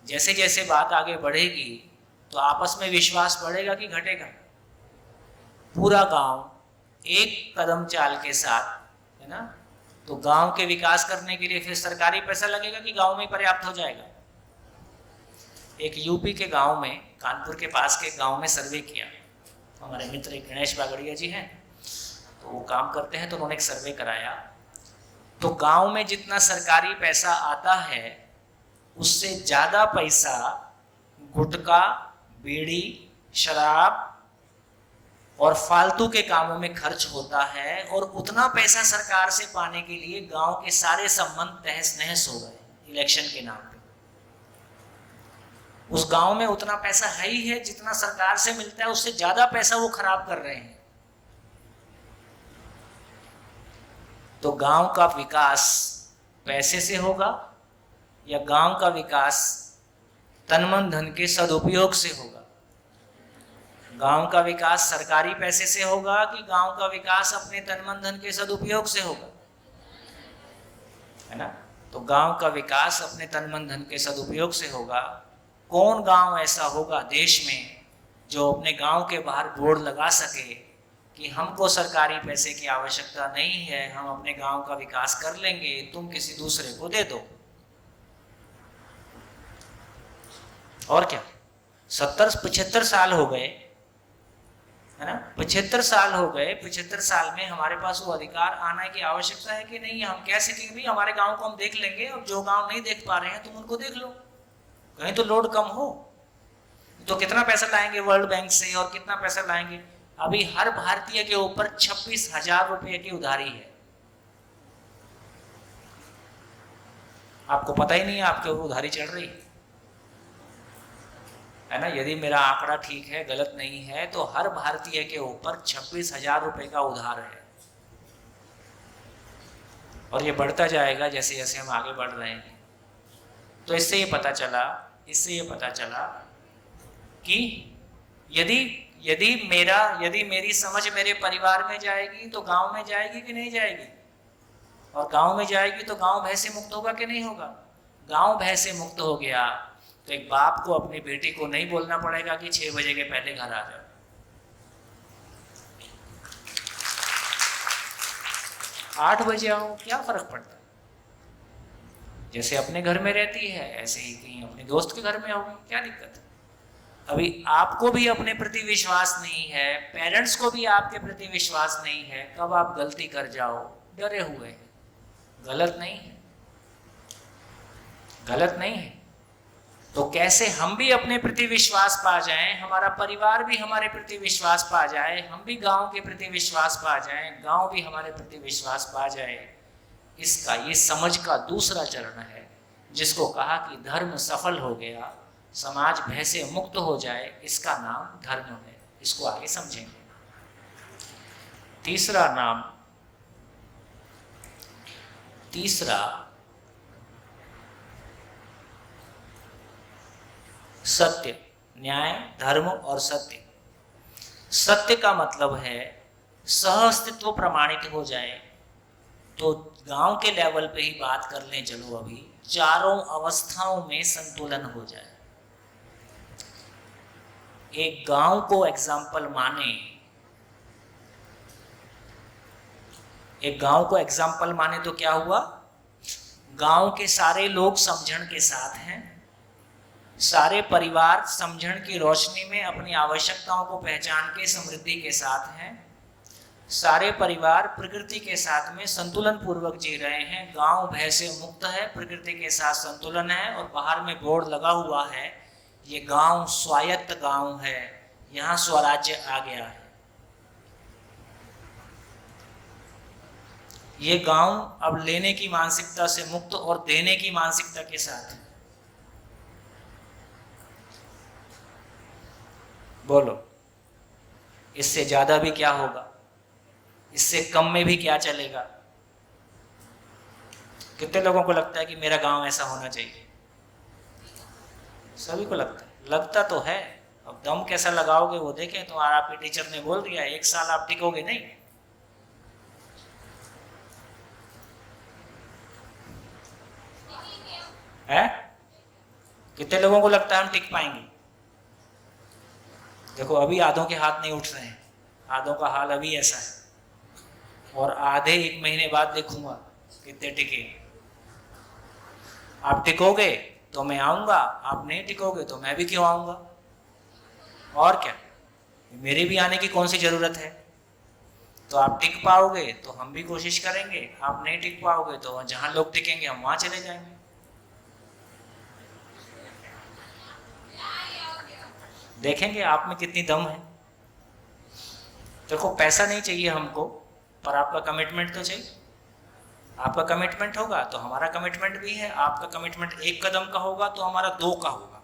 जैसे जैसे बात आगे बढ़ेगी तो आपस में विश्वास बढ़ेगा कि घटेगा? पूरा गांव एक कदम चाल के साथ, है ना? तो गांव के विकास करने के लिए फिर सरकारी पैसा लगेगा कि गांव में पर्याप्त हो जाएगा? एक यूपी के गांव में, कानपुर के पास के गांव में सर्वे किया। हमारे मित्र गणेश बागड़िया जी हैं, तो वो काम करते हैं, तो उन्होंने एक सर्वे कराया। तो गांव में जितना सरकारी पैसा आता है उससे ज़्यादा पैसा गुटखा, बीड़ी, शराब और फालतू के कामों में खर्च होता है, और उतना पैसा सरकार से पाने के लिए गांव के सारे संबंध तहस नहस हो गए इलेक्शन के नाम पे। उस गांव में उतना पैसा है ही है, जितना सरकार से मिलता है उससे ज्यादा पैसा वो खराब कर रहे हैं। तो गांव का विकास पैसे से होगा या गांव का विकास तन मन धन के सदुपयोग से होगा? गांव का विकास सरकारी पैसे से होगा कि गांव का विकास अपने तन मन धन के सदुपयोग से होगा? है ना? तो गांव का विकास अपने तन मन धन के सदुपयोग से होगा। कौन गांव ऐसा होगा देश में जो अपने गांव के बाहर बोर्ड लगा सके कि हमको सरकारी पैसे की आवश्यकता नहीं है, हम अपने गांव का विकास कर लेंगे, तुम किसी दूसरे को दे दो? और क्या, 70-75 साल हो गए, है ना? 75 साल हो गए। 75 साल में हमारे पास वो अधिकार आने की आवश्यकता है कि नहीं? हम कैसे कि भाई हमारे गांव को हम देख लेंगे, और जो गांव नहीं देख पा रहे हैं तुम उनको देख लो, कहीं तो लोड कम हो। तो कितना पैसा लाएंगे वर्ल्ड बैंक से और कितना पैसा लाएंगे? अभी हर भारतीय के ऊपर 26,000 रुपए की उधारी है। आपको पता ही नहीं है आपके ऊपर उधारी चढ़ रही है ना? यदि मेरा आंकड़ा ठीक है, गलत नहीं है, तो हर भारतीय के ऊपर 26,000 रुपए का उधार है, और ये बढ़ता जाएगा जैसे जैसे हम आगे बढ़ रहे हैं। तो इससे ये पता चला कि यदि मेरी समझ मेरे परिवार में जाएगी तो गांव में जाएगी कि नहीं जाएगी? और गांव में जाएगी तो गांव भय से मुक्त होगा कि नहीं होगा? गांव भय से मुक्त हो गया तो एक बाप को अपनी बेटी को नहीं बोलना पड़ेगा कि 6 बजे के पहले घर आ जाओ। 8 बजे आओ, क्या फर्क पड़ता है? जैसे अपने घर में रहती है ऐसे ही कहीं अपने दोस्त के घर में आओगे, क्या दिक्कत है? अभी आपको भी अपने प्रति विश्वास नहीं है, पेरेंट्स को भी आपके प्रति विश्वास नहीं है, कब आप गलती कर जाओ डरे हुए हैं। गलत नहीं है। तो कैसे हम भी अपने प्रति विश्वास पा जाएं, हमारा परिवार भी हमारे प्रति विश्वास पा जाए, हम भी गांव के प्रति विश्वास पा जाएं, गांव भी हमारे प्रति विश्वास पा जाए, इसका ये समझ का दूसरा चरण है, जिसको कहा कि धर्म सफल हो गया, समाज भय से मुक्त हो जाए, इसका नाम धर्म है। इसको आगे समझेंगे। तीसरा सत्य, न्याय, धर्म और सत्य। सत्य का मतलब है सह अस्तित्व प्रमाणित हो जाए। तो गांव के लेवल पे ही बात कर लें, चलो अभी चारों अवस्थाओं में संतुलन हो जाए। एक गांव को एग्जाम्पल माने तो क्या हुआ? गांव के सारे लोग समझण के साथ हैं, सारे परिवार समझण की रोशनी में अपनी आवश्यकताओं को पहचान के समृद्धि के साथ हैं, सारे परिवार प्रकृति के साथ में संतुलन पूर्वक जी रहे हैं। गांव भय से मुक्त है, प्रकृति के साथ संतुलन है, और बाहर में बोर्ड लगा हुआ है ये गांव स्वायत्त गांव है, यहाँ स्वराज्य आ गया है। ये गांव अब लेने की मानसिकता से मुक्त और देने की मानसिकता के साथ है। बोलो, इससे ज्यादा भी क्या होगा? इससे कम में भी क्या चलेगा? कितने लोगों को लगता है कि मेरा गांव ऐसा होना चाहिए? सभी को लगता तो है। अब दम कैसा लगाओगे वो देखें। तो आपके टीचर ने बोल दिया 1 साल आप टिकोगे नहीं। है? कितने लोगों को लगता है हम टिक पाएंगे? देखो अभी आधों के हाथ नहीं उठ रहे हैं, आधों का हाल अभी ऐसा है, और आधे 1 महीने बाद देखूंगा कितने टिके। आप टिकोगे तो मैं आऊंगा, आप नहीं टिकोगे तो मैं भी क्यों आऊंगा? और क्या, मेरे भी आने की कौन सी जरूरत है? तो आप टिक पाओगे तो हम भी कोशिश करेंगे, आप नहीं टिक पाओगे तो जहां लोग टिकेंगे हम वहां चले जाएंगे। देखेंगे आप में कितनी दम है। देखो पैसा नहीं चाहिए हमको, पर आपका कमिटमेंट तो चाहिए। आपका कमिटमेंट होगा तो हमारा कमिटमेंट भी है। आपका कमिटमेंट 1 कदम का होगा तो हमारा 2 का होगा,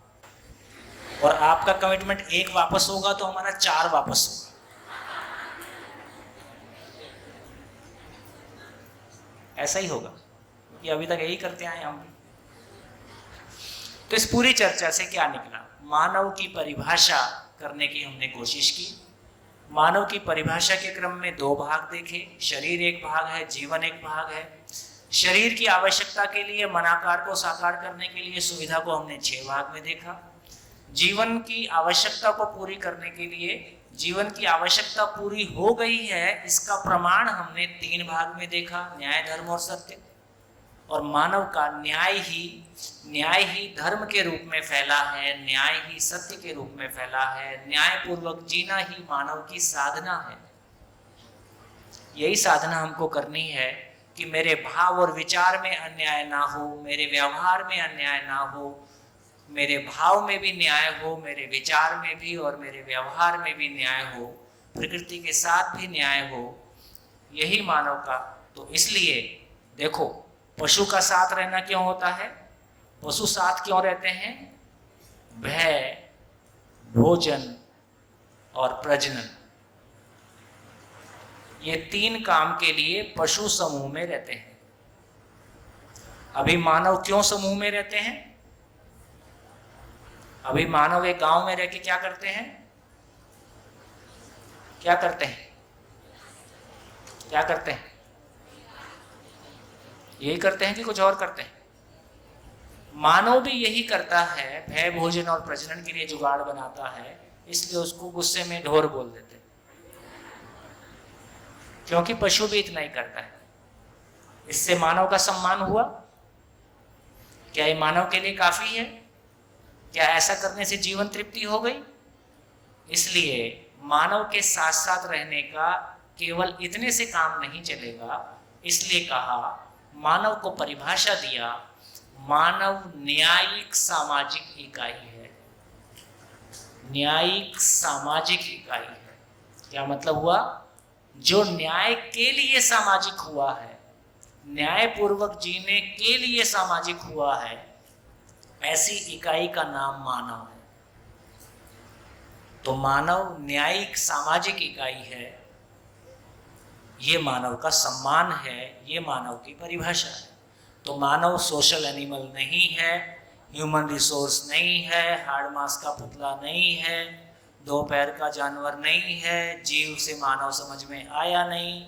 और आपका कमिटमेंट 1 वापस होगा तो हमारा 4 वापस होगा। ऐसा ही होगा, क्योंकि अभी तक यही करते आए हम। तो इस पूरी चर्चा से क्या निकला? मानव की परिभाषा करने की हमने कोशिश की। मानव की परिभाषा के क्रम में 2 भाग देखे। शरीर एक भाग है, जीवन एक भाग है। शरीर की आवश्यकता के लिए, मनाकार को साकार करने के लिए सुविधा को हमने 6 भाग में देखा। जीवन की आवश्यकता को पूरी करने के लिए, जीवन की आवश्यकता पूरी हो गई है इसका प्रमाण हमने 3 भाग में देखा, न्याय, धर्म और सत्य। और मानव का न्याय ही धर्म के रूप में फैला है, न्याय ही सत्य के रूप में फैला है। न्यायपूर्वक जीना ही मानव की साधना है। यही साधना हमको करनी है कि मेरे भाव और विचार में अन्याय ना हो, मेरे व्यवहार में अन्याय ना हो, मेरे भाव में भी न्याय हो, मेरे विचार में भी और मेरे व्यवहार में भी न्याय हो, प्रकृति के साथ भी न्याय हो। यही मानव का। तो इसलिए देखो, पशु का साथ रहना क्यों होता है? पशु साथ क्यों रहते हैं? भय, भोजन और प्रजनन, ये 3 काम के लिए पशु समूह में रहते हैं। अभी मानव क्यों समूह में रहते हैं? अभी मानव एक गांव में रह के क्या करते हैं? क्या करते हैं? क्या करते हैं? यही करते हैं कि कुछ और करते हैं? मानव भी यही करता है, भय, भोजन और प्रजनन के लिए जुगाड़ बनाता है। इसलिए उसको गुस्से में ढोर बोल देते हैं, क्योंकि पशु भी इतना ही करता है। इससे मानव का सम्मान हुआ? क्या ये मानव के लिए काफी है? क्या ऐसा करने से जीवन तृप्ति हो गई? इसलिए मानव के साथ साथ रहने का केवल इतने से काम नहीं चलेगा। इसलिए कहा, मानव को परिभाषा दिया, मानव न्यायिक सामाजिक इकाई है। न्यायिक सामाजिक इकाई है। क्या मतलब हुआ? जो न्याय के लिए सामाजिक हुआ है, न्यायपूर्वक जीने के लिए सामाजिक हुआ है, ऐसी इकाई का नाम मानव है। तो मानव न्यायिक सामाजिक इकाई है। ये मानव का सम्मान है, ये मानव की परिभाषा है। तो मानव सोशल एनिमल नहीं है, ह्यूमन रिसोर्स नहीं है, हार्ड मास का पुतला नहीं है, 2 पैर का जानवर नहीं है, जीव से मानव समझ में आया नहीं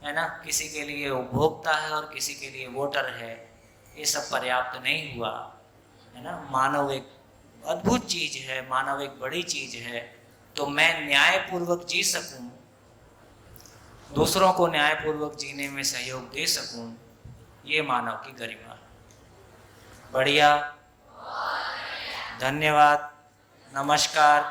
है ना। किसी के लिए उपभोक्ता है और किसी के लिए वोटर है। ये सब पर्याप्त नहीं हुआ है ना। मानव एक अद्भुत चीज है, मानव एक बड़ी चीज है। तो मैं न्यायपूर्वक जी सकूं, दूसरों को न्यायपूर्वक जीने में सहयोग दे सकूं, ये मानव की गरिमा है। बढ़िया, धन्यवाद, नमस्कार।